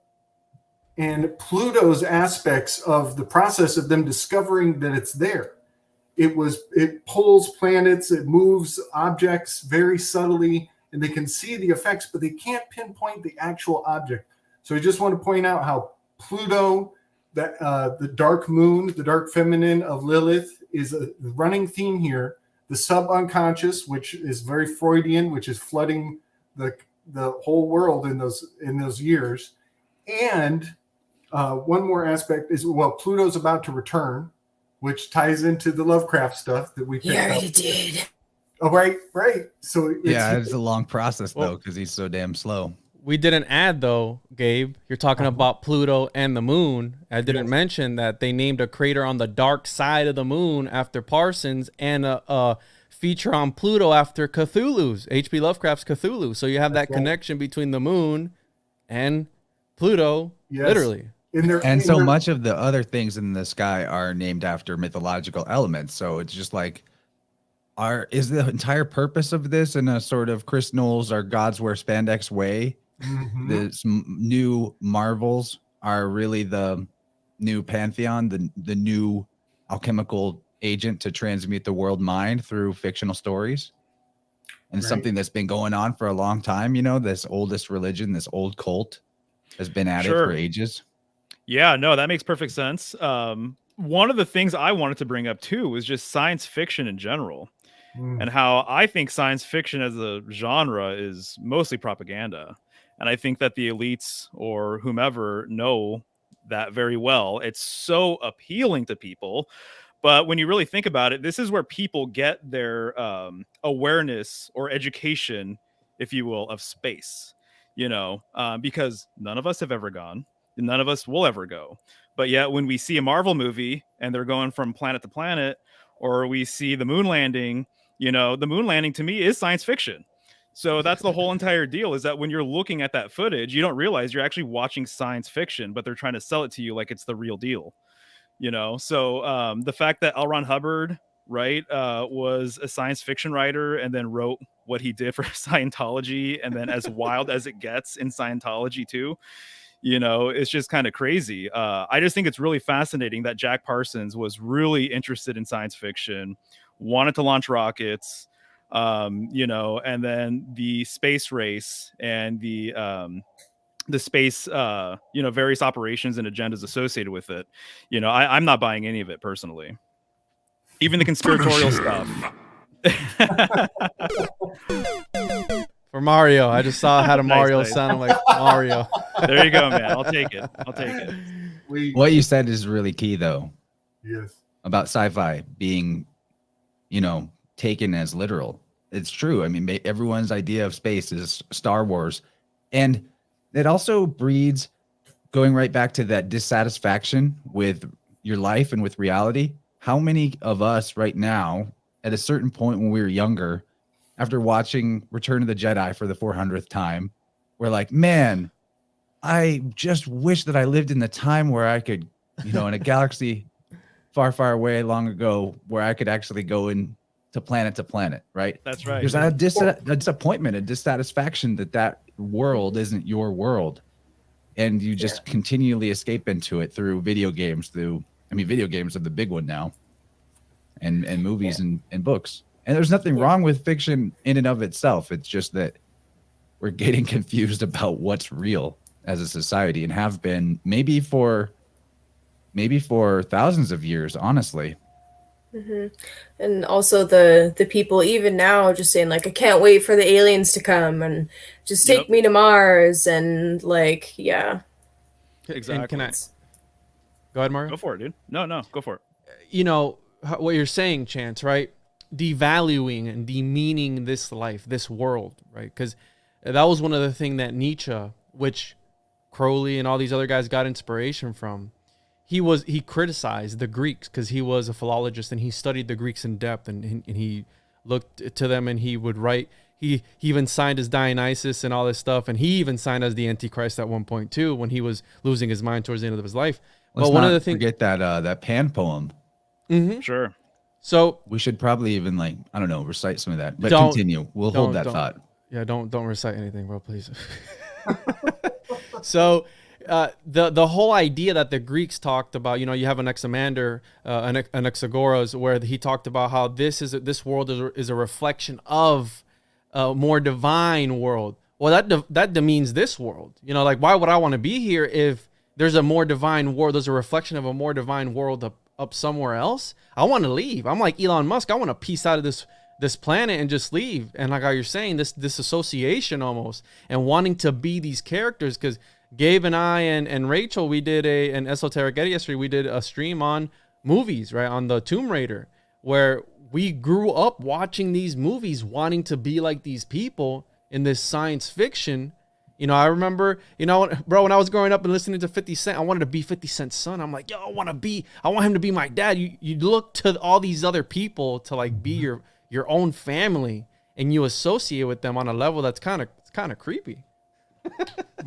And Pluto's aspects of the process of them discovering that it's there. It pulls planets, it moves objects very subtly, and they can see the effects, but they can't pinpoint the actual object. So I just want to point out how Pluto, the dark moon, the dark feminine of Lilith, is a running theme here. The sub-unconscious, which is very Freudian, which is flooding the whole world in those years. And one more aspect is, well, Pluto's about to return, which ties into the Lovecraft stuff that we picked up. Did. Oh, right. So it's a long process though, because he's so damn slow. We didn't add though, Gabe. You're talking about Pluto and the moon. I didn't mention that they named a crater on the dark side of the moon after Parsons, and a feature on Pluto after Cthulhu's, H.P. Lovecraft's Cthulhu. So you have that connection between the moon and Pluto, literally. Much of the other things in the sky are named after mythological elements. So it's just like, is the entire purpose of this in a sort of Chris Knowles or Gods Wear Spandex way? This new Marvels are really the new pantheon, the new alchemical agent to transmute the world mind through fictional stories. And something that's been going on for a long time, you know, this oldest religion, this old cult has been at it for ages. Yeah, no, that makes perfect sense. One of the things I wanted to bring up too was just science fiction in general, and how I think science fiction as a genre is mostly propaganda. And I think that the elites or whomever know that very well. It's so appealing to people. But when you really think about it, this is where people get their awareness or education, if you will, of space, you know, because none of us have ever gone. None of us will ever go. But yet when we see a Marvel movie and they're going from planet to planet, or we see the moon landing, you know, the moon landing to me is science fiction. So that's the whole entire deal, is that when you're looking at that footage, you don't realize you're actually watching science fiction, but they're trying to sell it to you like it's the real deal, you know? So the fact that L. Ron Hubbard, right, was a science fiction writer and then wrote what he did for Scientology, and then as wild as it gets in Scientology too, you know, it's just kind of crazy. I just think it's really fascinating that Jack Parsons was really interested in science fiction, wanted to launch rockets, you know, and then the space race and the space, you know, various operations and agendas associated with it. You know, I'm not buying any of it personally. Even the conspiratorial stuff. For Mario, I just saw how to Mario sound like Mario. There you go, man. I'll take it. I'll take it. What you said is really key, though. Yes. About sci-fi being, you know, taken as literal. It's true. I mean, everyone's idea of space is Star Wars. And it also breeds, going right back to that dissatisfaction with your life and with reality. How many of us right now, at a certain point when we were younger, after watching Return of the Jedi for the 400th time, we're like, man, I just wish that I lived in the time where I could, in a galaxy far, far away long ago, where I could actually go in to planet, right? That's right. There's a disappointment, a dissatisfaction that world isn't your world. And you just continually escape into it through video games, video games are the big one now, and movies and books. And there's nothing wrong with fiction in and of itself. It's just that we're getting confused about what's real as a society, and have been maybe for thousands of years, honestly. Mm-hmm. And also the people even now just saying like, I can't wait for the aliens to come and just take me to Mars, and like, yeah. Exactly. And can I go ahead, Mario? Go for it, dude. No, go for it. What you're saying, Chance, right? Devaluing and demeaning this life, this world, right? Because that was one of the things that Nietzsche, which Crowley and all these other guys got inspiration from. He criticized the Greeks because he was a philologist and he studied the Greeks in depth, and he looked to them, and he would write. He even signed as Dionysus and all this stuff, and he even signed as the Antichrist at one point too, when he was losing his mind towards the end of his life. Let's one of the things, forget that Pan poem. Mm-hmm. Sure. So we should probably even recite some of that. But continue. We'll hold that thought. Yeah, don't recite anything, bro, please. So the whole idea that the Greeks talked about, you have an Anaximander, an Anaxagoras, where he talked about how this world is a reflection of a more divine world. Well, that demeans this world. Why would I want to be here if there's a more divine world? There's a reflection of a more divine world up somewhere else. I want to leave. I'm like Elon Musk. I want to piece out of this planet and just leave. And like how you're saying, this association almost, and wanting to be these characters. Because Gabe and I and Rachel, we did an Esoteric Eddie yesterday. We did a stream on movies, right, on the Tomb Raider, where we grew up watching these movies, wanting to be like these people in this science fiction. I remember, bro, when I was growing up and listening to 50 Cent, I wanted to be 50 Cent's son. I'm like, yo, I want him to be my dad. You look to all these other people to like be your own family, and you associate with them on a level that's kind of creepy.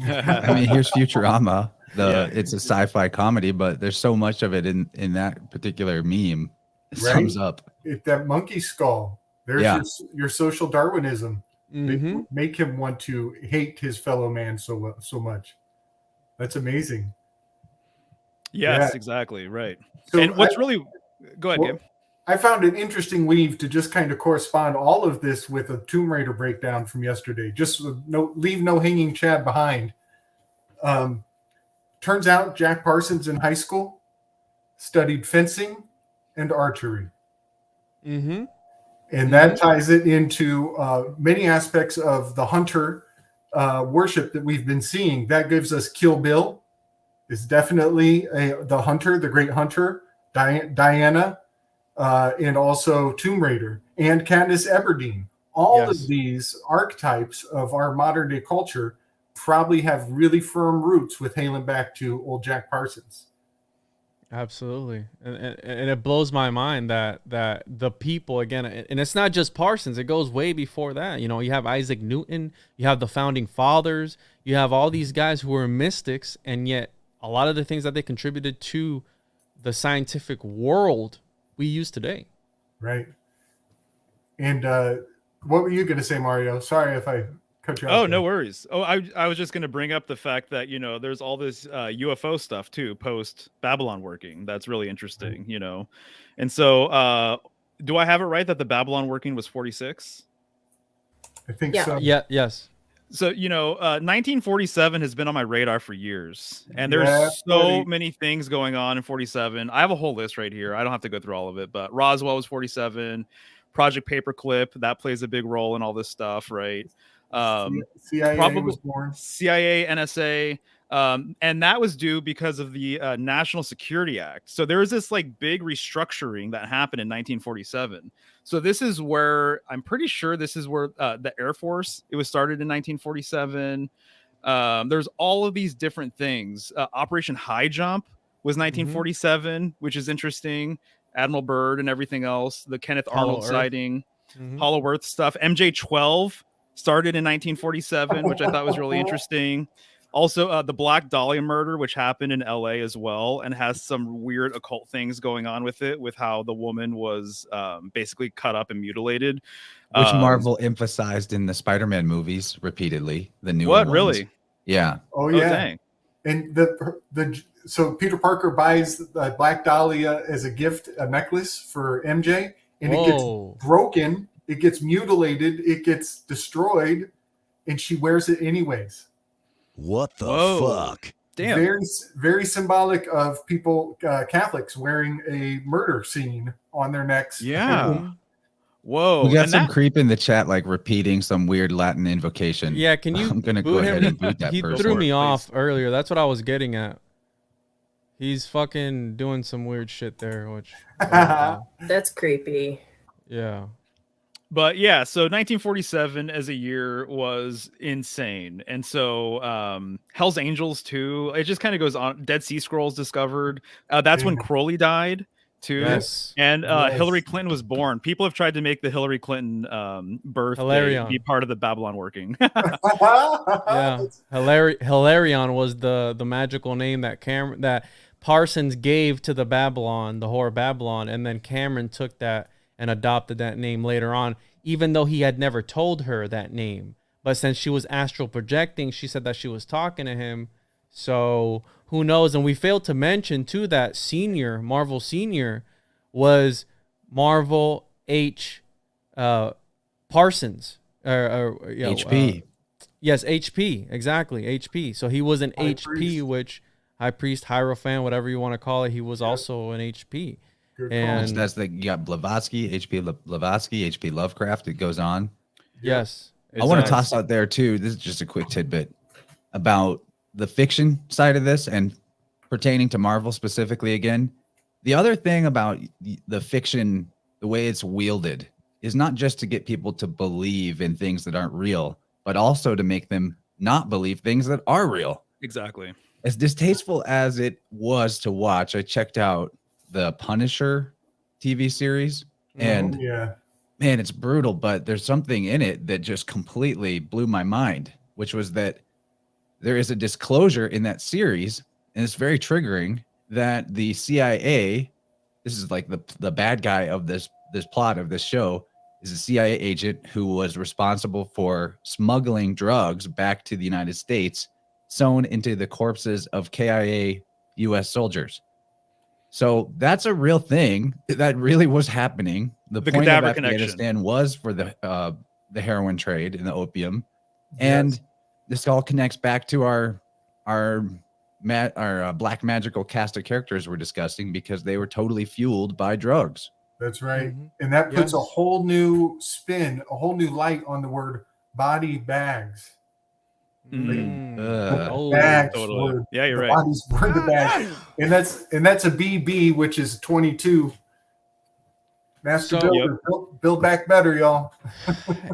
I mean, here's Futurama. It's a sci-fi comedy, but there's so much of it in that particular meme. It sums up. That monkey skull. There's your social Darwinism. Mm-hmm. Make him want to hate his fellow man so much. That's amazing. Yes, exactly. Right. So and what's really... Go ahead, Gabe. I found an interesting weave to just kind of correspond all of this with a Tomb Raider breakdown from yesterday. Just leave no hanging Chad behind. Turns out Jack Parsons in high school studied fencing and archery. Mm-hmm. And that ties it into many aspects of the hunter worship that we've been seeing. That gives us Kill Bill is definitely the hunter, the great hunter, Diana, and also Tomb Raider and Katniss Everdeen. All of these archetypes of our modern day culture probably have really firm roots with hailing back to old Jack Parsons. Absolutely. And it blows my mind that the people, again, and it's not just Parsons, it goes way before that. You have Isaac Newton, you have the founding fathers, you have all these guys who were mystics, and yet a lot of the things that they contributed to the scientific world we use today. Right. And what were you going to say, Mario? Sorry if I cut you off. Oh, no worries. Oh, I was just going to bring up the fact that, there's all this UFO stuff too, post Babylon working. That's really interesting, And so do I have it right that the Babylon working was 46? I think so. Yeah. Yes. So, 1947 has been on my radar for years, and there's so many things going on in 47. I have a whole list right here. I don't have to go through all of it, but Roswell was 47, Project Paperclip, that plays a big role in all this stuff, right? CIA was born. CIA, NSA, and that was due because of the National Security Act. So there was this big restructuring that happened in 1947. So this is where the Air Force, it was started in 1947. There's all of these different things. Operation High Jump was 1947, which is interesting. Admiral Byrd and everything else. The Kenneth Arnold sighting, Hollow Earth stuff. MJ-12 started in 1947, which I thought was really interesting. Also, the Black Dahlia murder, which happened in LA as well, and has some weird occult things going on with it, with how the woman was basically cut up and mutilated. Which Marvel emphasized in the Spider-Man movies repeatedly. The newer What, ones. really? Yeah. Oh Oh, yeah. dang. And so Peter Parker buys the Black Dahlia as a gift, a necklace for MJ, and it gets broken, it gets mutilated, it gets destroyed, and she wears it anyways. What the fuck? Damn. Very, very symbolic of people, Catholics, wearing a murder scene on their necks. Yeah. Whoa. We got and some that- creep in the chat, like repeating some weird Latin invocation. Yeah, can you I'm gonna boot go him? ahead and boot that He person. threw me Please. off earlier. That's what I was getting at. He's fucking doing some weird shit there, which That's creepy. yeah. But yeah, so 1947 as a year was insane. And so Hell's Angels too, it just kind of goes on. Dead Sea Scrolls discovered. That's when Crowley died too. Yes. And Yes. Hillary Clinton was born. People have tried to make the Hillary Clinton birthday Hilarion. be part of the Babylon working. Yeah. Hilarion was the magical name that Parsons gave to the Babylon, the horror Babylon, and then Cameron took that and adopted that name later on, even though he had never told her that name. But since she was astral projecting, she said that she was talking to him. So who knows? And we failed to mention too that Marvel Senior was Marvel H. Parsons. HP. Yes, HP. Exactly, HP. So he was an High HP, priest. which High Priest, Hierophant, whatever you want to call it. He was also an HP. Good And That's you got Blavatsky, HP Blavatsky, HP Lovecraft. It goes on. yes, I want to it's, toss out there too. This is just a quick tidbit about the fiction side of this and pertaining to Marvel specifically. Again, the other thing about the fiction, the way it's wielded, is not just to get people to believe in things that aren't real, but also to make them not believe things that are real. Exactly. As distasteful as it was to watch, I checked out the Punisher TV series, and yeah. man, it's brutal, but there's something in it that just completely blew my mind, which was that there is a disclosure in that series, and it's very triggering, that the CIA, this is like the bad guy of this plot of this show, is a CIA agent who was responsible for smuggling drugs back to the United States, sewn into the corpses of KIA US soldiers. So that's a real thing that really was happening. The point of cadaver Afghanistan connection was for the heroin trade and the opium, and this all connects back to our black magical cast of characters we're discussing, because they were totally fueled by drugs. That's right. Mhm. And that puts a Yes. whole new spin, a whole new light on the word body bags. Oh, Bags Totally. were Yeah, you're the right. bodies were the bags. And that's a BB, which is 22. Master So- Builder, build back better, y'all.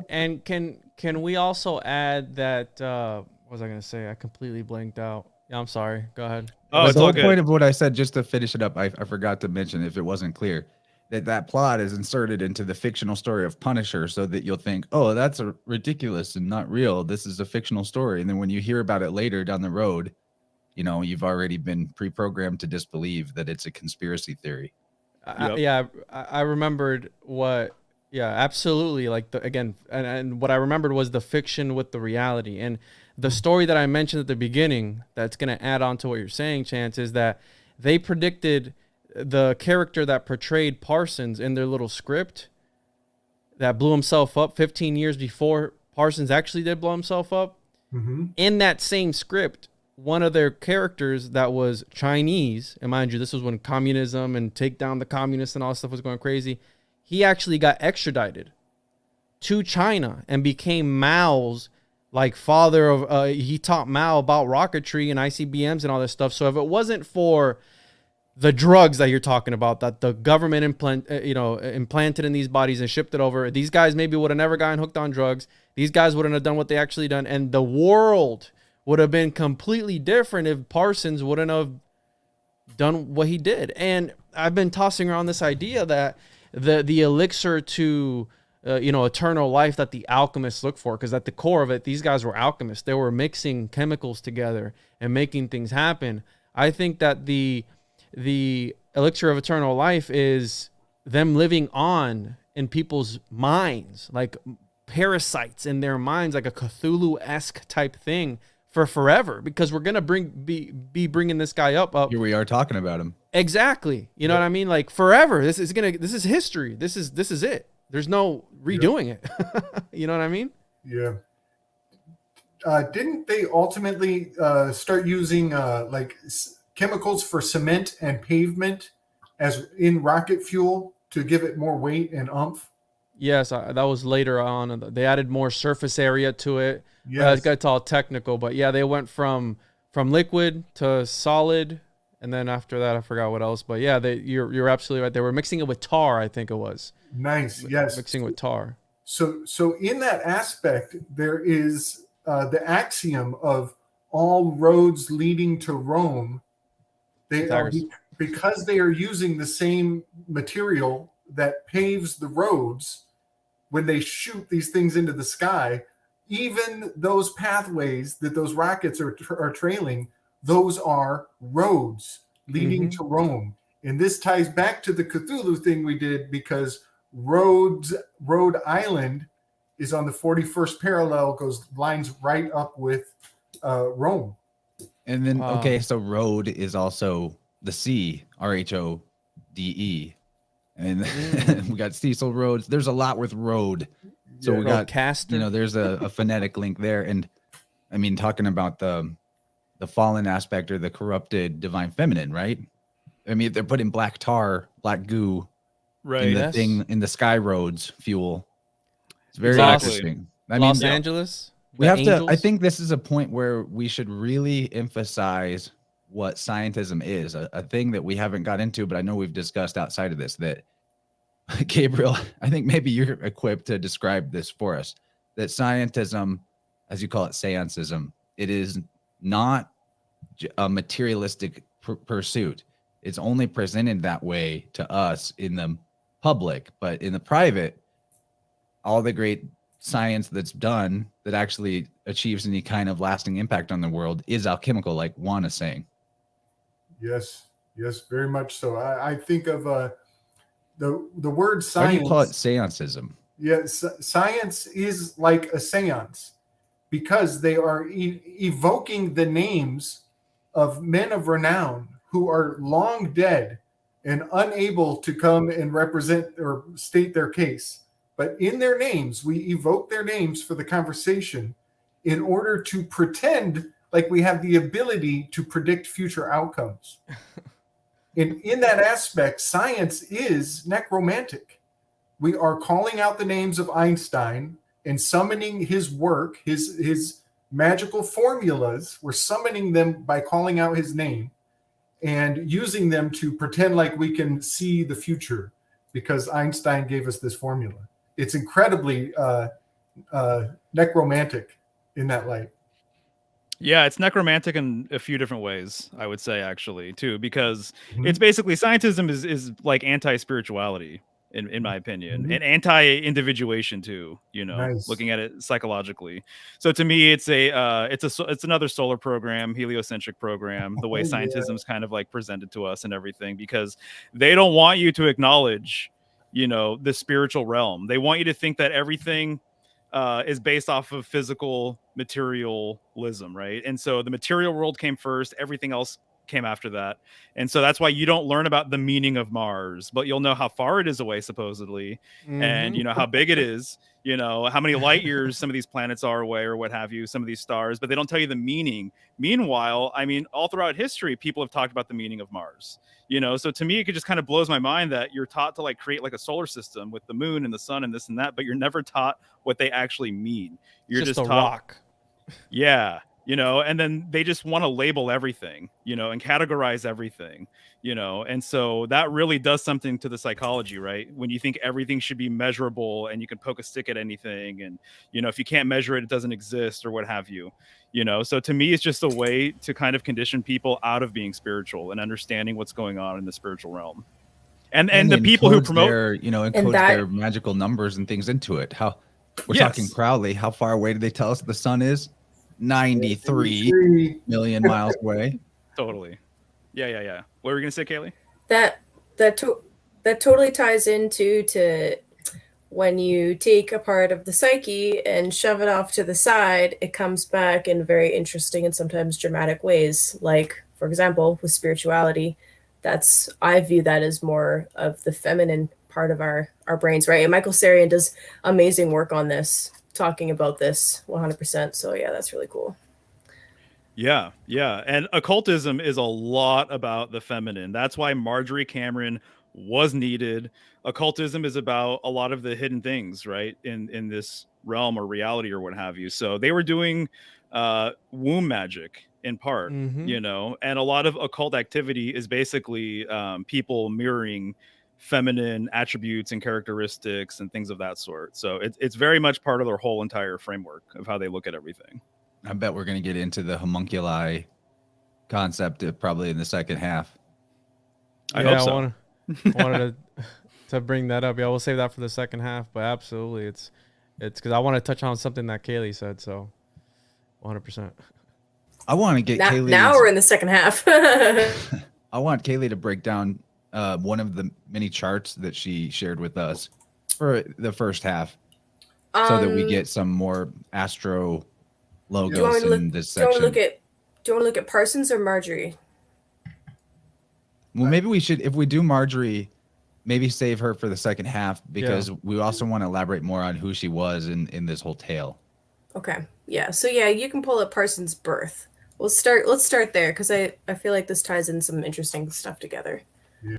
And can we also add that? What was I gonna say? I completely blanked out. Yeah, I'm sorry. Go ahead. Oh, But it's the all whole good. point of what I said, just to finish it up, I forgot to mention, if it wasn't clear, that plot is inserted into the fictional story of Punisher, so that you'll think, oh, that's ridiculous and not real. This is a fictional story. And then when you hear about it later down the road, you know, you've already been pre-programmed to disbelieve that it's a conspiracy theory. Yep. I remembered what. Yeah, absolutely. Like and what I remembered was the fiction with the reality, and the story that I mentioned at the beginning. That's gonna add on to what you're saying, Chance, is that they predicted the character that portrayed Parsons in their little script that blew himself up 15 years before Parsons actually did blow himself up. Mm-hmm. In that same script, one of their characters that was Chinese, and mind you, this was when communism and take down the communists and all that stuff was going crazy, he actually got extradited to China and became Mao's like father of, he taught Mao about rocketry and ICBMs and all this stuff. So if it wasn't for the drugs that you're talking about, that the government implanted in these bodies and shipped it over, these guys maybe would have never gotten hooked on drugs. These guys wouldn't have done what they actually done. And the world would have been completely different if Parsons wouldn't have done what he did. And I've been tossing around this idea that the elixir to eternal life that the alchemists look for. Because at the core of it, these guys were alchemists. They were mixing chemicals together and making things happen. I think that the elixir of eternal life is them living on in people's minds, like parasites in their minds, like a Cthulhu-esque type thing for forever, because we're gonna be bringing this guy up. Here we are talking about him. Exactly. You know what I mean? Like forever. This is history. This is it. There's no redoing it. You know what I mean? Yeah. Didn't they ultimately start using chemicals for cement and pavement as in rocket fuel to give it more weight and oomph? Yes, that was later on. They added more surface area to it. Yes. It gets all technical, but yeah, they went from liquid to solid, and then after that, I forgot what else. But yeah, you're absolutely right. They were mixing it with tar, I think it was. Nice. Yes. Mixing with tar. So in that aspect, there is the axiom of all roads leading to Rome. They are, because they are using the same material that paves the roads. When they shoot these things into the sky, even those pathways that those rockets are trailing, those are roads leading to Rome. And this ties back to the Cthulhu thing we did, because Rhode Island is on the 41st parallel, lines right up with Rome. And then, okay, so road is also the C, RHODE. And we got Cecil Rhodes. There's a lot with road. So we got, Caster. there's a phonetic link there. And I mean, talking about the fallen aspect or the corrupted divine feminine, right? I mean, they're putting black tar, black goo in the thing, in the sky roads fuel. It's very interesting. I mean, Los Angeles. We have to, I think this is a point where we should really emphasize what scientism is, a thing that we haven't got into, but I know we've discussed outside of this, that Gabriel, I think maybe you're equipped to describe this for us, that scientism, as you call it, seancism, it is not a materialistic pursuit. It's only presented that way to us in the public, but in the private, all the great science that's done that actually achieves any kind of lasting impact on the world is alchemical, like Juan is saying. Yes, very much so. I think of the word science. Why do you call it seancism? Yes, science is like a seance, because they are evoking the names of men of renown who are long dead and unable to come and represent or state their case. But in their names, we evoke their names for the conversation in order to pretend like we have the ability to predict future outcomes. And in that aspect, science is necromantic. We are calling out the names of Einstein and summoning his work, his magical formulas. We're summoning them by calling out his name and using them to pretend like we can see the future, because Einstein gave us this formula. It's incredibly necromantic in that light. Yeah, it's necromantic in a few different ways, I would say, actually, too, because it's basically, scientism is like anti-spirituality, in my opinion, and anti-individuation too, looking at it psychologically. So to me, it's another solar program, heliocentric program, the way scientism is kind of like presented to us and everything, because they don't want you to acknowledge, the spiritual realm. They want you to think that everything is based off of physical materialism, right? And so the material world came first, everything else came after that. And so that's why you don't learn about the meaning of Mars, but you'll know how far it is away, supposedly, and how big it is, how many light years some of these planets are away or what have you, some of these stars, but they don't tell you the meaning. Meanwhile, I mean, all throughout history, people have talked about the meaning of Mars. So to me, it just kind of blows my mind that you're taught to like create like a solar system with the moon and the sun and this and that, but you're never taught what they actually mean. You're just a taught, rock. Yeah. And then they just want to label everything, and categorize everything, and so that really does something to the psychology, right? When you think everything should be measurable and you can poke a stick at anything, and, if you can't measure it, it doesn't exist or what have you, so to me, it's just a way to kind of condition people out of being spiritual and understanding what's going on in the spiritual realm. And he the people who encodes promote their, encodes that- their magical numbers and things into it. How we're Yes. talking Crowley. How far away did they tell us the sun is? 93 3. million miles away. totally. Yeah. What were we gonna say, Kayleigh? that totally ties into to when you take a part of the psyche and shove it off to the side, it comes back in very interesting and sometimes dramatic ways. Like, for example, with spirituality, I view that as more of the feminine part of our brains, right? And Michael Sarian does amazing work on this, talking about this 100%. So yeah, that's really cool. Yeah. And occultism is a lot about the feminine. That's why Marjorie Cameron was needed. Occultism is about a lot of the hidden things, right? In this realm or reality or what have you. So they were doing womb magic in part, and a lot of occult activity is basically people mirroring feminine attributes and characteristics and things of that sort. So it's very much part of their whole entire framework of how they look at everything. I bet we're going to get into the homunculi concept probably in the second half. I hope so. I wanted to bring that up. Yeah, we'll save that for the second half. But absolutely, it's because I want to touch on something that Kayleigh said. So, 100%. I want to get Kayleigh. Now we're in the second half. I want Kayleigh to break down one of the many charts that she shared with us for the first half, so that we get some more astro logos in this section. Do you want to look at Parsons or Marjorie? Well, maybe we should, if we do Marjorie, maybe save her for the second half, because we also want to elaborate more on who she was in this whole tale. Okay. Yeah. So yeah, you can pull up Parsons' birth. Let's start there, because I feel like this ties in some interesting stuff together. Yeah.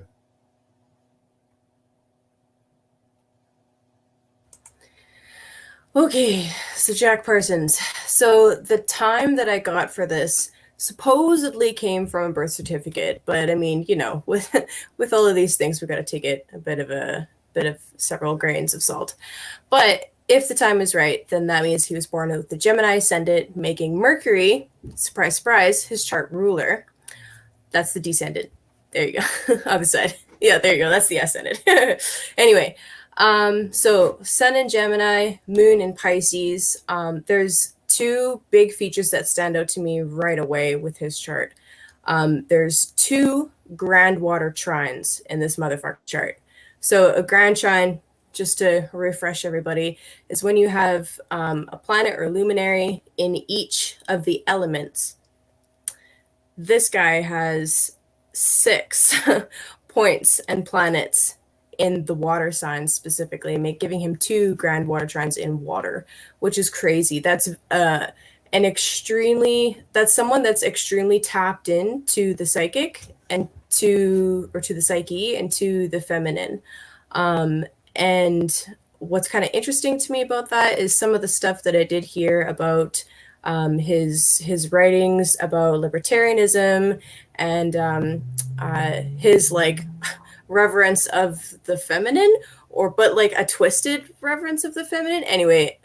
Okay, so Jack Parsons. So the time that I got for this supposedly came from a birth certificate, but I mean, with all of these things, we've got to take it a bit of several grains of salt. But if the time is right, then that means he was born with the Gemini ascendant, making Mercury, surprise, surprise, his chart ruler. That's the descendant. There you go. Other side. Yeah, there you go. That's the ascendant. Anyway. So Sun in Gemini, Moon in Pisces. There's two big features that stand out to me right away with his chart. There's two grand water trines in this motherfucker chart. So a grand trine, just to refresh everybody, is when you have a planet or luminary in each of the elements. This guy has 6 points and planets in the water signs specifically, giving him 2 grand water trines in water, which is crazy. That's someone that's extremely tapped into the psychic and to the psyche and to the feminine. And what's kind of interesting to me about that is some of the stuff that I did hear about his writings about libertarianism and his reverence of the feminine, but a twisted reverence of the feminine. Anyway,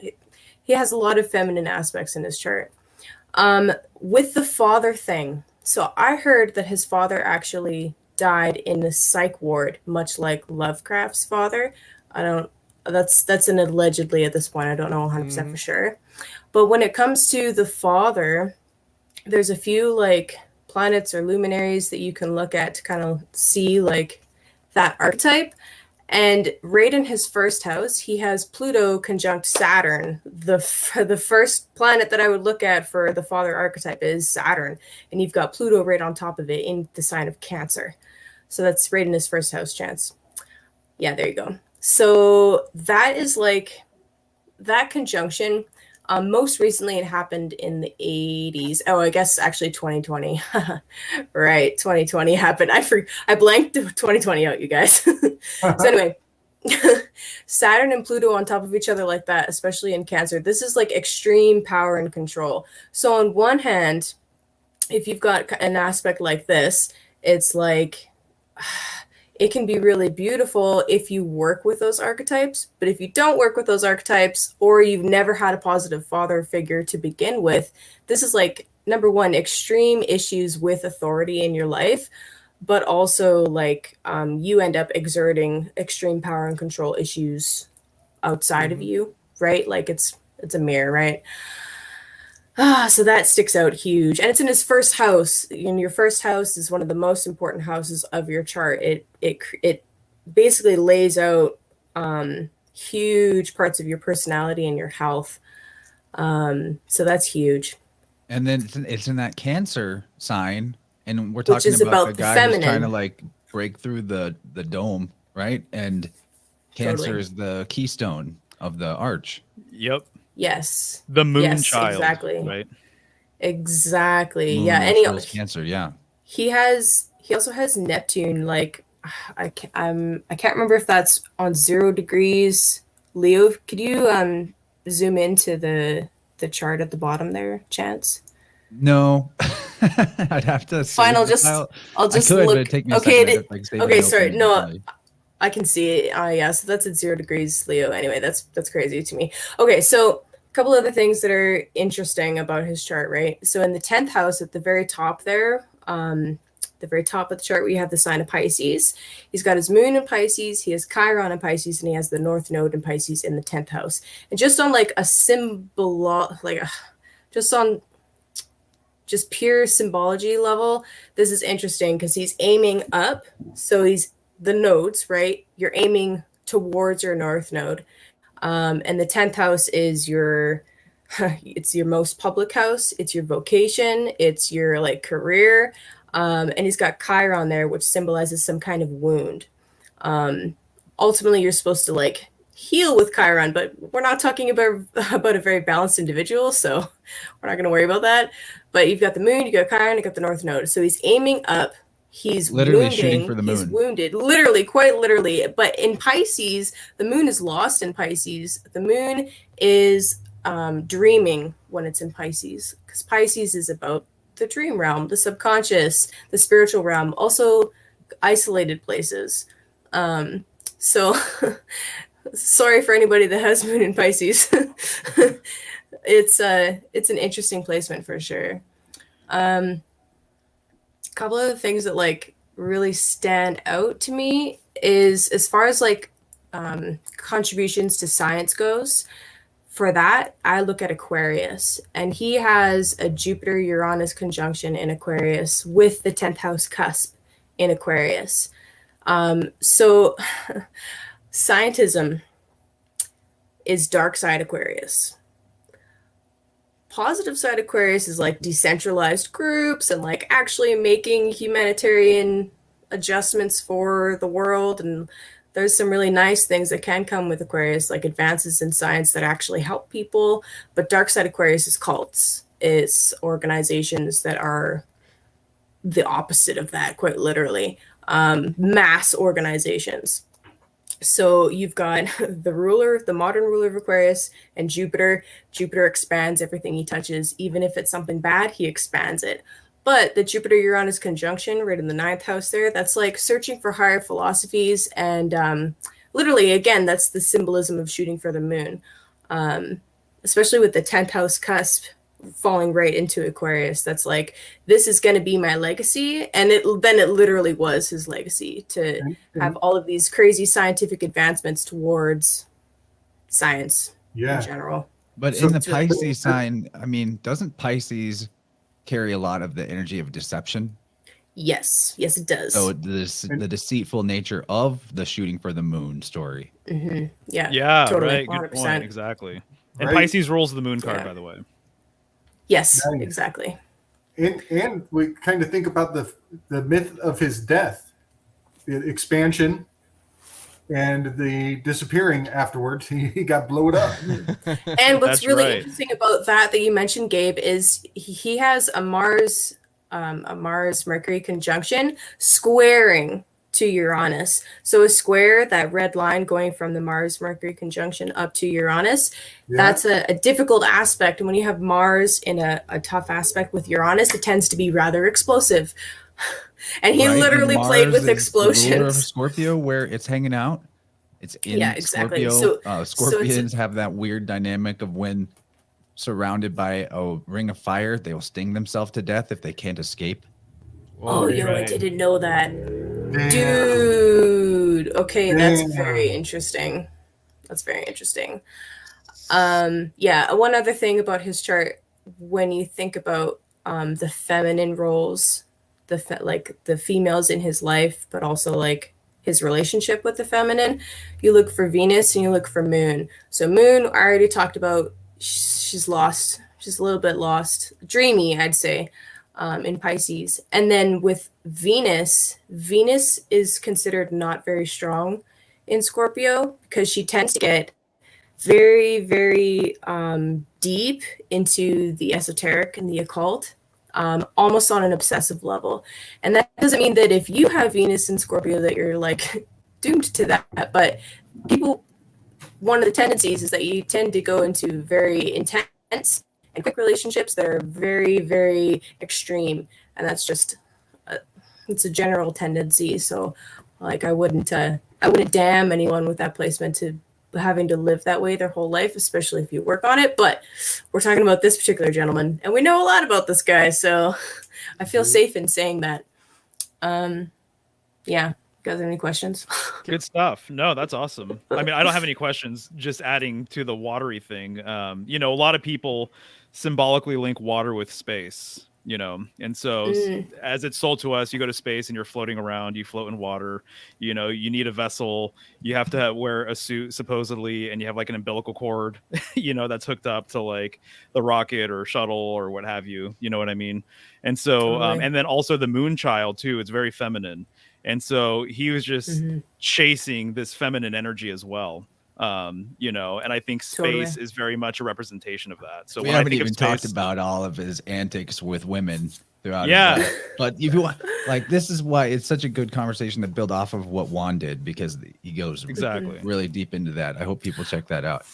he has a lot of feminine aspects in his chart. With the father thing, so I heard that his father actually died in the psych ward, much like Lovecraft's father. That's an allegedly at this point. I don't know 100% for sure. But when it comes to the father, there's a few planets or luminaries that you can look at to kind of see that archetype. And right in his first house, he has Pluto conjunct Saturn. The first planet that I would look at for the father archetype is Saturn. And you've got Pluto right on top of it in the sign of Cancer. So that's right in his first house chance. Yeah, there you go. So that is that conjunction. Most recently, it happened in the 80s. Oh, I guess actually 2020. Right, 2020 happened. I blanked 2020 out, you guys. So anyway, Saturn and Pluto on top of each other like that, especially in Cancer. This is extreme power and control. So on one hand, if you've got an aspect like this, it's it can be really beautiful if you work with those archetypes. But if you don't work with those archetypes, or you've never had a positive father figure to begin with, this is number one, extreme issues with authority in your life. but also like you end up exerting extreme power and control issues outside of you, right? Like it's a mirror, right? So that sticks out huge, and it's in his first house. And your first house is one of the most important houses of your chart. It basically lays out huge parts of your personality and your health. So that's huge. And then it's in that Cancer sign, and we're Which talking is about about the the guy who's trying to feminine. like break through the dome, right? And Cancer Totally. is the keystone of the arch. Yep. Yes. The moon Yes, child. exactly. Right. Exactly. Moon, Yeah. which And rules Cancer, yeah. he also has Neptune. Like I can't remember if that's on 0 degrees. Leo, could you zoom into the chart at the bottom there, Chance? No, I'd have to. Fine, I'll save the just file. I'll just I could, but look. it'd take me a Okay, second. I'd have to, like, save okay, it sorry. open No, differently. I can see it. Yeah, so that's at 0 degrees Leo. Anyway, that's crazy to me. Okay, so a couple other things that are interesting about his chart, right? So in the 10th house at the very top there, the very top of the chart, we have the sign of Pisces. He's got his moon in Pisces, he has Chiron in Pisces, and he has the North Node in Pisces in the 10th house. And just on like a symbol, like just pure symbology level, this is interesting because he's aiming up. So he's the nodes, right? You're aiming towards your North Node. And the 10th house is it's your most public house. It's your vocation. It's your like career. And he's got Chiron there, which symbolizes some kind of wound. Ultimately, you're supposed to like heal with Chiron, but we're not talking about a very balanced individual, so we're not going to worry about that. But you've got the moon, you got Chiron, you got the North Node. So he's aiming up. He's Literally wounding, shooting for the he's moon. wounded, literally, quite literally. But in Pisces, the moon is lost in Pisces. The moon is dreaming when it's in Pisces, because Pisces is about the dream realm, the subconscious, the spiritual realm, also isolated places. So sorry for anybody that has moon in Pisces. It's an interesting placement for sure. Couple of the things that like really stand out to me is as far as like contributions to science goes. For that, I look at Aquarius, and he has a Jupiter-Uranus conjunction in Aquarius with the 10th house cusp in Aquarius. So scientism is dark side Aquarius. Positive side Aquarius is like decentralized groups and like actually making humanitarian adjustments for the world. And there's some really nice things that can come with Aquarius, like advances in science that actually help people. But dark side Aquarius is cults. It's organizations that are the opposite of that, quite literally. Mass organizations. So you've got the modern ruler of Aquarius, and Jupiter. Jupiter expands everything he touches. Even if it's something bad, he expands it. But the Jupiter-Uranus conjunction right in the 9th house there, that's like searching for higher philosophies. And literally, again, that's the symbolism of shooting for the moon. Especially with the 10th house cusp falling right into Aquarius. That's like, this is going to be my legacy. And it literally was his legacy to have all of these crazy scientific advancements towards science in general. But So in the it's really Pisces sign, I mean, doesn't Pisces carry a lot of the energy of deception? Yes, it does. So the deceitful nature of the shooting for the moon story. Mm-hmm. Yeah, totally, right. Good 100%. point. Exactly. And Right. Pisces rules the moon card, Yeah. by the way. Yes, Nice. exactly. And we kind of think about the myth of his death, the expansion, and the disappearing afterwards. He got blown up. And what's That's really right. interesting about that you mentioned, Gabe, is he has a Mars Mercury conjunction squaring to Uranus. So a square, that red line going from the Mars Mercury conjunction up to Uranus, that's a difficult aspect. And when you have Mars in a tough aspect with Uranus, it tends to be rather explosive. And he Right? literally And played Mars with is the ruler of explosions. Scorpio, where it's hanging out. It's in Yeah, exactly. Scorpio. So Scorpions have that weird dynamic of when surrounded by a ring of fire, they will sting themselves to death if they can't escape. Oh, yo, I right. didn't know that. Damn. Dude. Okay, that's Damn. very interesting. That's very interesting. Yeah, one other thing about his chart, when you think about the feminine roles, like the females in his life, but also like his relationship with the feminine, you look for Venus and you look for Moon. So Moon, I already talked about. She's lost. She's a little bit lost, dreamy, I'd say, in Pisces. And then with Venus, Venus is considered not very strong in Scorpio because she tends to get very, very deep into the esoteric and the occult, almost on an obsessive level. And that doesn't mean that if you have Venus in Scorpio that you're like doomed to that. But people, one of the tendencies is that you tend to go into very intense and quick relationships that are very, very extreme. And that's just, it's a general tendency. So like I wouldn't damn anyone with that placement to having to live that way their whole life, especially if you work on it. But we're talking about this particular gentleman, and we know a lot about this guy, so I feel safe in saying that. Yeah, you guys have any questions? Good stuff. No, that's awesome. I mean, I don't have any questions. Just adding to the watery thing. You know, a lot of people symbolically link water with space. You know, and so as it's sold to us, you go to space and you're floating around, you float in water, you know, you need a vessel, you have to wear a suit supposedly, and you have like an umbilical cord, you know, that's hooked up to like the rocket or shuttle or what have you, you know what I mean? And so, and then also the moon child too, it's very feminine. And so he was just chasing this feminine energy as well. You know, and I think space is very much a representation of that. So we when haven't I think even of space, talked about all of his antics with women throughout his life. But if you want, like, this is why it's such a good conversation to build off of what Juan did, because he goes really deep into that. I hope people check that out.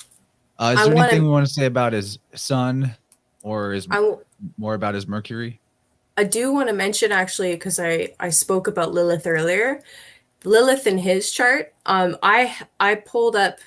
Is there anything we want to say about his sun, or is more about his Mercury? I do want to mention, actually, because I spoke about Lilith earlier. Lilith in his chart, I pulled up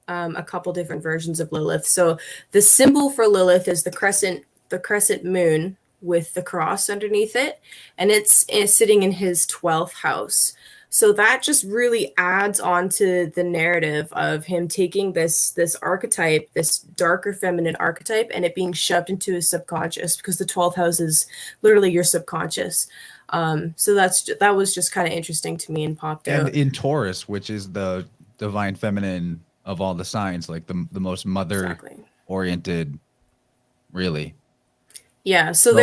a couple different versions of Lilith. So the symbol for Lilith is the crescent moon with the cross underneath it, and it's sitting in his 12th house. So that just really adds on to the narrative of him taking this archetype, this darker feminine archetype, and it being shoved into his subconscious, because the 12th house is literally your subconscious. So that was just kind of interesting to me and popped out. And in Taurus, which is the divine feminine of all the signs, like the most mother oriented, really. Yeah. So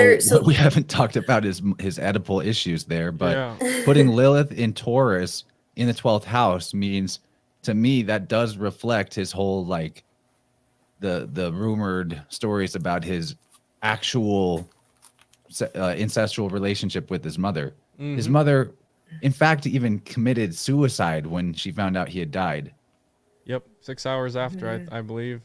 we haven't talked about his Oedipal issues there, but putting Lilith in Taurus in the 12th house means, to me, that does reflect his whole, like, the rumored stories about his actual incestual relationship with his mother. His mother, in fact, even committed suicide when she found out he had died. Yep, 6 hours after, I believe.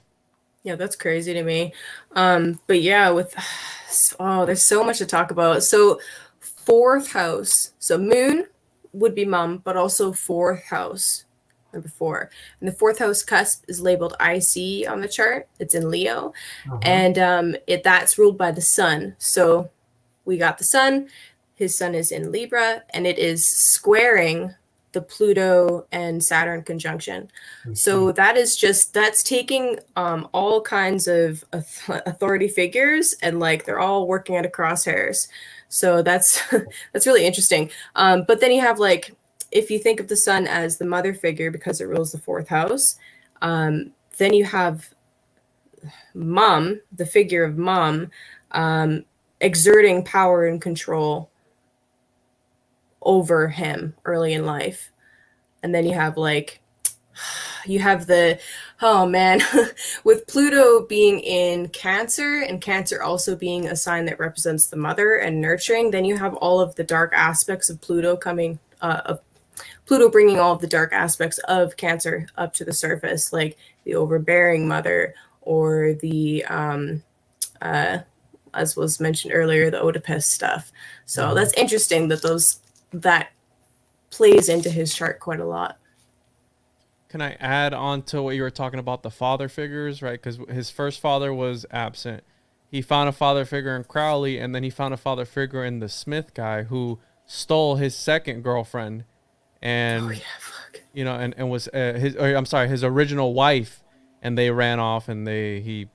Yeah, that's crazy to me. But yeah, there's so much to talk about. So 4th house. So moon would be mom, but also 4th house, number 4. And the 4th house cusp is labeled IC on the chart. It's in Leo. And that's ruled by the sun. So we got the sun. His sun is in Libra, and it is squaring the Pluto and Saturn conjunction. So that's taking all kinds of authority figures, and like they're all working at a crosshairs. So that's really interesting. But then you have, like, if you think of the sun as the mother figure because it rules the 4th house, then you have mom, the figure of mom, exerting power and control over him early in life. And then you have with Pluto being in Cancer, and Cancer also being a sign that represents the mother and nurturing, then you have all of the dark aspects of Pluto coming, of Pluto bringing all of the dark aspects of Cancer up to the surface, like the overbearing mother, or the as was mentioned earlier, the Oedipus stuff. So that's interesting that plays into his chart quite a lot. Can I add on to what you were talking about, the father figures, right? Because his first father was absent. He found a father figure in Crowley, and then he found a father figure in the Smith guy, who stole his second girlfriend, and you know, and was his original wife, and they ran off, and they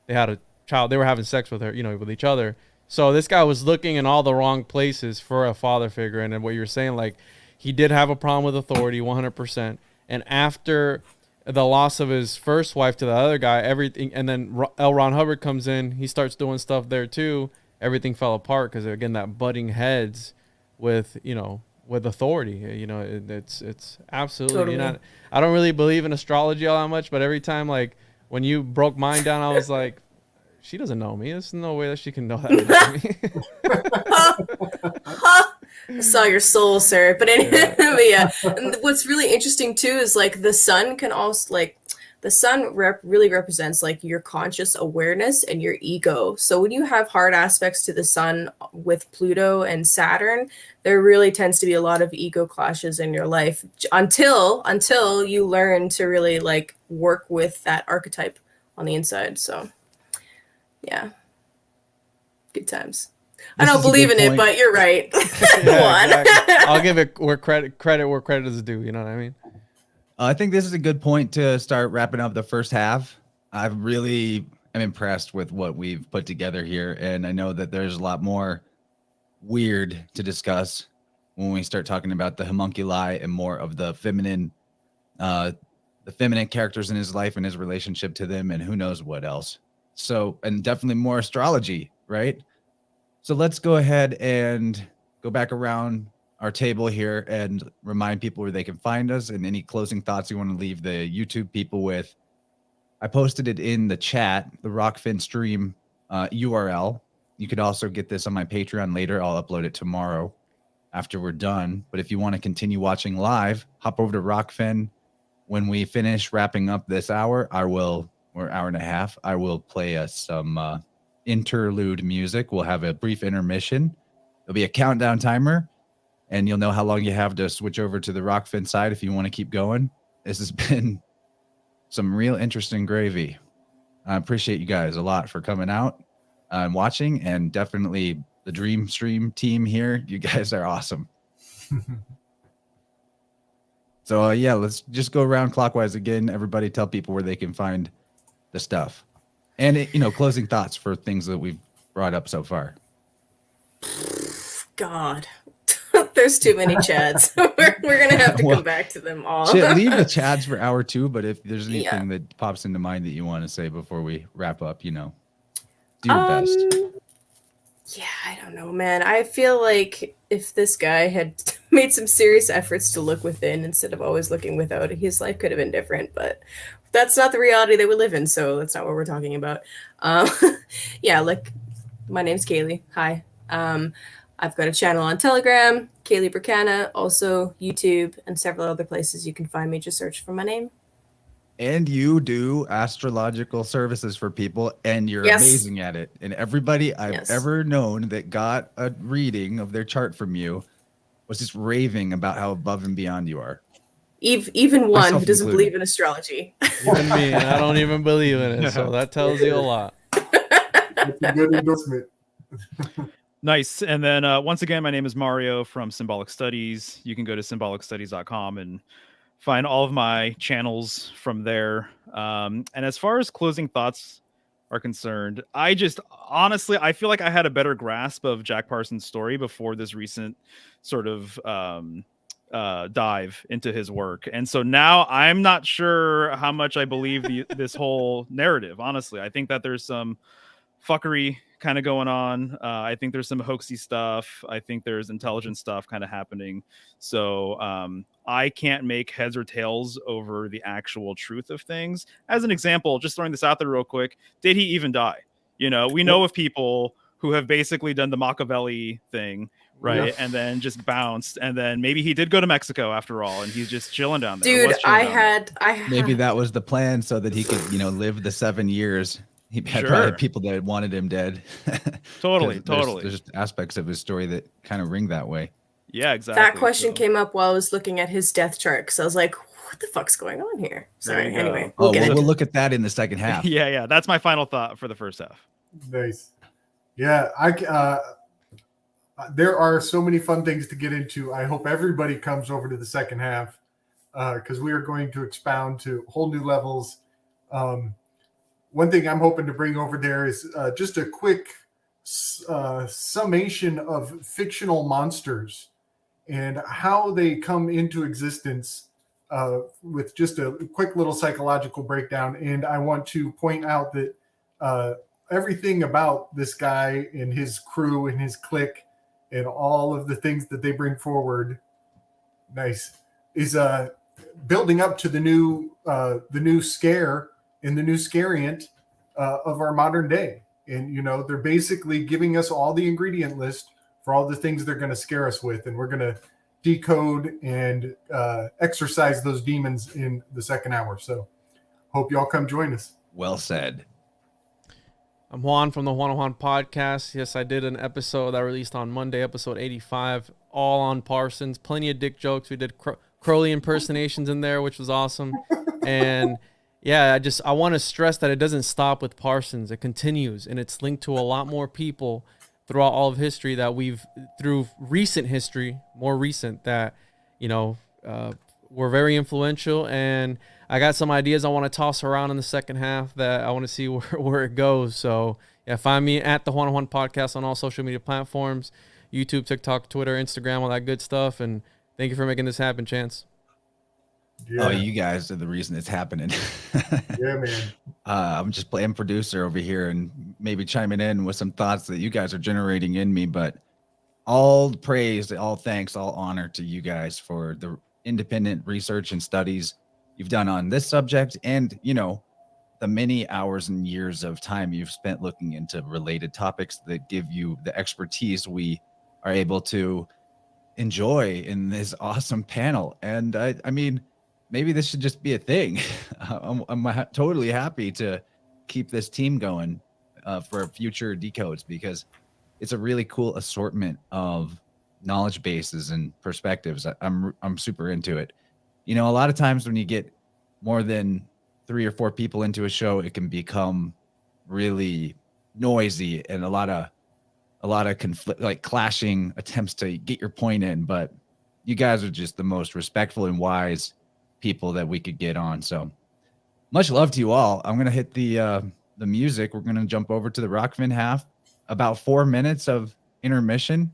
had a child. They were having sex with her, you know, with each other. So this guy was looking in all the wrong places for a father figure. And then what you're saying, like, he did have a problem with authority 100%. And after the loss of his first wife to the other guy, everything, and then L. Ron Hubbard comes in, he starts doing stuff there too. Everything fell apart because, again, that butting heads with, you know, with authority. You know, it's absolutely Totally. not. I don't really believe in astrology all that much, but every time, like, when you broke mine down, I was like, she doesn't know me. There's no way that she can know that about me. I saw your soul, sir. But anyway, but yeah. And what's really interesting too is like the sun can also like the sun really represents like your conscious awareness and your ego. So when you have hard aspects to the sun with Pluto and Saturn, there really tends to be a lot of ego clashes in your life until you learn to really like work with that archetype on the inside. So yeah, good times. I don't believe in it, but you're right. Yeah, exactly. I'll give it where credit is due. You know what I mean? I think this is a good point to start wrapping up the first half. I really am impressed with what we've put together here, and I know that there's a lot more weird to discuss when we start talking about the homunculi and more of the feminine characters in his life and his relationship to them, and who knows what else. So, and definitely more astrology, right? So let's go ahead and go back around our table here and remind people where they can find us, and any closing thoughts you want to leave the YouTube people with. I posted it in the chat, the Rockfin stream URL. You could also get this on my Patreon later. I'll upload it tomorrow after we're done. But if you want to continue watching live, hop over to Rockfin. When we finish wrapping up this hour, or hour and a half, I will play us some interlude music. We'll have a brief intermission. There'll be a countdown timer, and you'll know how long you have to switch over to the Rockfin side if you want to keep going. This has been some real interesting gravy. I appreciate you guys a lot for coming out and watching, and definitely the Dream Stream team here. You guys are awesome. So yeah, let's just go around clockwise again. Everybody tell people where they can find the stuff, and closing thoughts for things that we've brought up so far. God, there's too many chads. we're gonna have to come back to them all. Leave the chads for hour 2, but if there's anything that pops into mind that you want to say before we wrap up, do your best. Yeah, I don't know, man. I feel like if this guy had made some serious efforts to look within instead of always looking without, his life could have been different, but that's not the reality that we live in, so that's not what we're talking about. Yeah, like, my name's Kayleigh. Hi. I've got a channel on Telegram, Kayleigh Berkana, also YouTube, and several other places you can find me. Just search for my name. And you do astrological services for people, and you're amazing at it. And everybody I've ever known that got a reading of their chart from you was just raving about how above and beyond you are. Even one who doesn't believe in astrology. Even me, and I don't even believe in it. So that tells you a lot. That's a good endorsement. Nice. And then once again, my name is Mario from Symbolic Studies. You can go to symbolicstudies.com and find all of my channels from there. And as far as closing thoughts are concerned, I feel like I had a better grasp of Jack Parsons' story before this recent sort of dive into his work. And so now I'm not sure how much I believe this whole narrative. Honestly, I think that there's some fuckery kind of going on. I think there's some hoaxy stuff. I think there's intelligent stuff kind of happening. So I can't make heads or tails over the actual truth of things. As an example, just throwing this out there real quick, did he even die? We know of people who have basically done the Machiavelli thing, right? Yeah. And then just bounced. And then maybe he did go to Mexico after all, and he's just chilling down there. Dude, I had maybe that was the plan so that he could, live the 7 years. He had probably people that wanted him dead. Totally. There's aspects of his story that kind of ring that way. Yeah, exactly. That question came up while I was looking at his death chart, because I was like, what the fuck's going on here? Sorry, anyway. We'll look at that in the second half. Yeah. That's my final thought for the first half. Nice. Yeah, there are so many fun things to get into. I hope everybody comes over to the second half because we are going to expound to whole new levels. One thing I'm hoping to bring over there is just a quick summation of fictional monsters and how they come into existence with just a quick little psychological breakdown. And I want to point out that everything about this guy and his crew and his clique and all of the things that they bring forward, is building up to the new scare and the new scariant of our modern day. And, they're basically giving us all the ingredient list for all the things they're going to scare us with. And we're going to decode and exorcise those demons in the second hour. So hope y'all come join us. Well said. I'm Juan from the Juan podcast. Yes, I did an episode that released on Monday, episode 85, all on Parsons. Plenty of dick jokes. We did Crowley impersonations in there, which was awesome. And yeah, I want to stress that it doesn't stop with Parsons. It continues, and it's linked to a lot more people throughout all of history that through recent history, more recent, that, were very influential. And I got some ideas I want to toss around in the second half that I want to see where it goes. So yeah, find me at the Juan podcast on all social media platforms, YouTube, TikTok, Twitter, Instagram, all that good stuff. And thank you for making this happen, Chance. Yeah. Oh, you guys are the reason it's happening. Yeah, man. I'm just playing producer over here and maybe chiming in with some thoughts that you guys are generating in me, but all praise, all thanks, all honor to you guys for the independent research and studies you've done on this subject, and the many hours and years of time you've spent looking into related topics that give you the expertise we are able to enjoy in this awesome panel. And I mean, maybe this should just be a thing. I'm totally happy to keep this team going for future decodes, because it's a really cool assortment of knowledge bases and perspectives. I'm super into it. A lot of times when you get more than 3 or 4 people into a show, it can become really noisy and a lot of conflict, like clashing attempts to get your point in. But you guys are just the most respectful and wise people that we could get on. So much love to you all. I'm gonna hit the music. We're gonna jump over to the Rockfin half. About 4 minutes of intermission.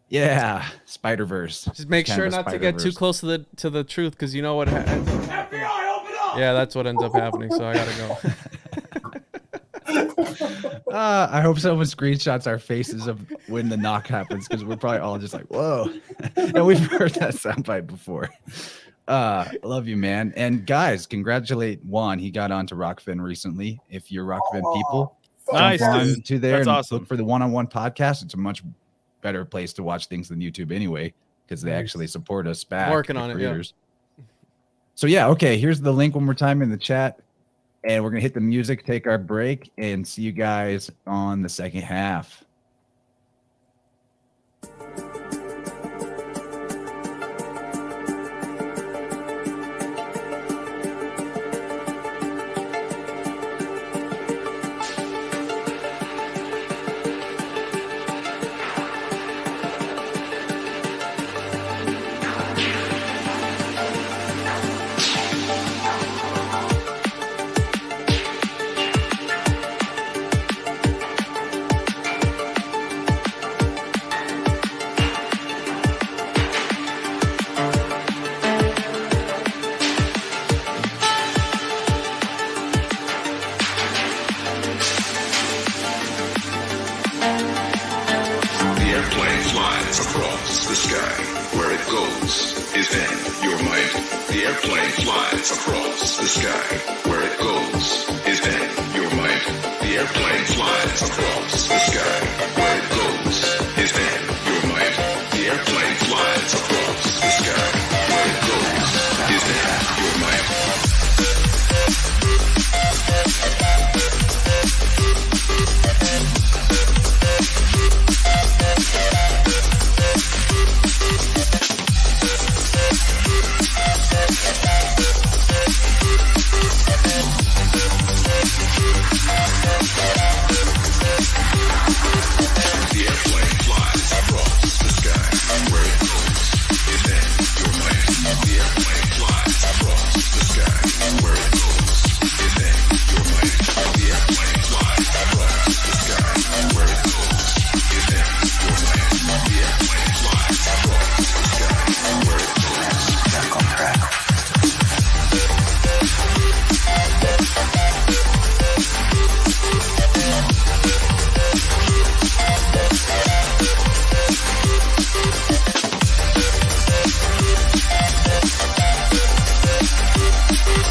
Yeah, Spider-Verse. Just make sure not to get too close to the truth, because you know what happens. FBI, open up! Yeah, that's what ends up happening. So I gotta go. I hope someone screenshots our faces of when the knock happens, because we're probably all just like, whoa. And we've heard that soundbite before. I love you, man. And guys, congratulate Juan. He got onto Rockfin recently. If you're Rockfin people, nice, jump on to there. That's and awesome. Look for the one-on-one podcast. It's a much better place to watch things than YouTube anyway, because they actually support us back. Working on it, yeah. So yeah, okay, here's the link one more time in the chat, and we're gonna hit the music, take our break, and see you guys on the second half.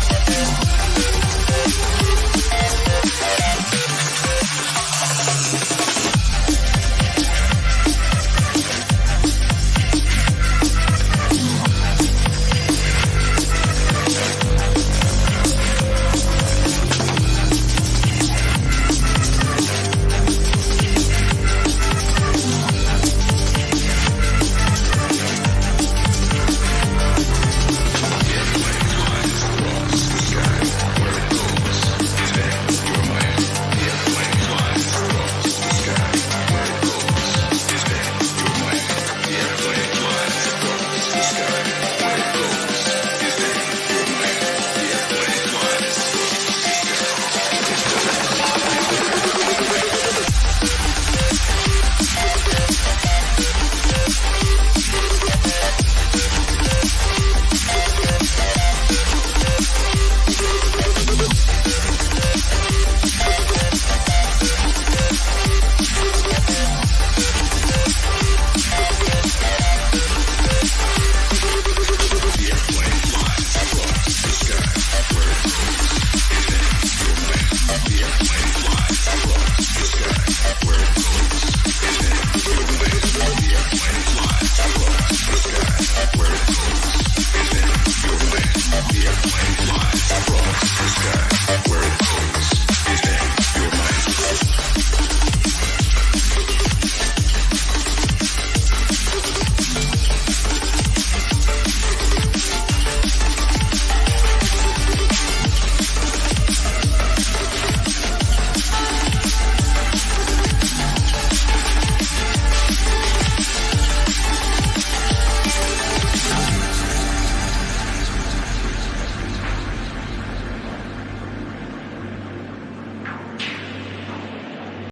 Bye.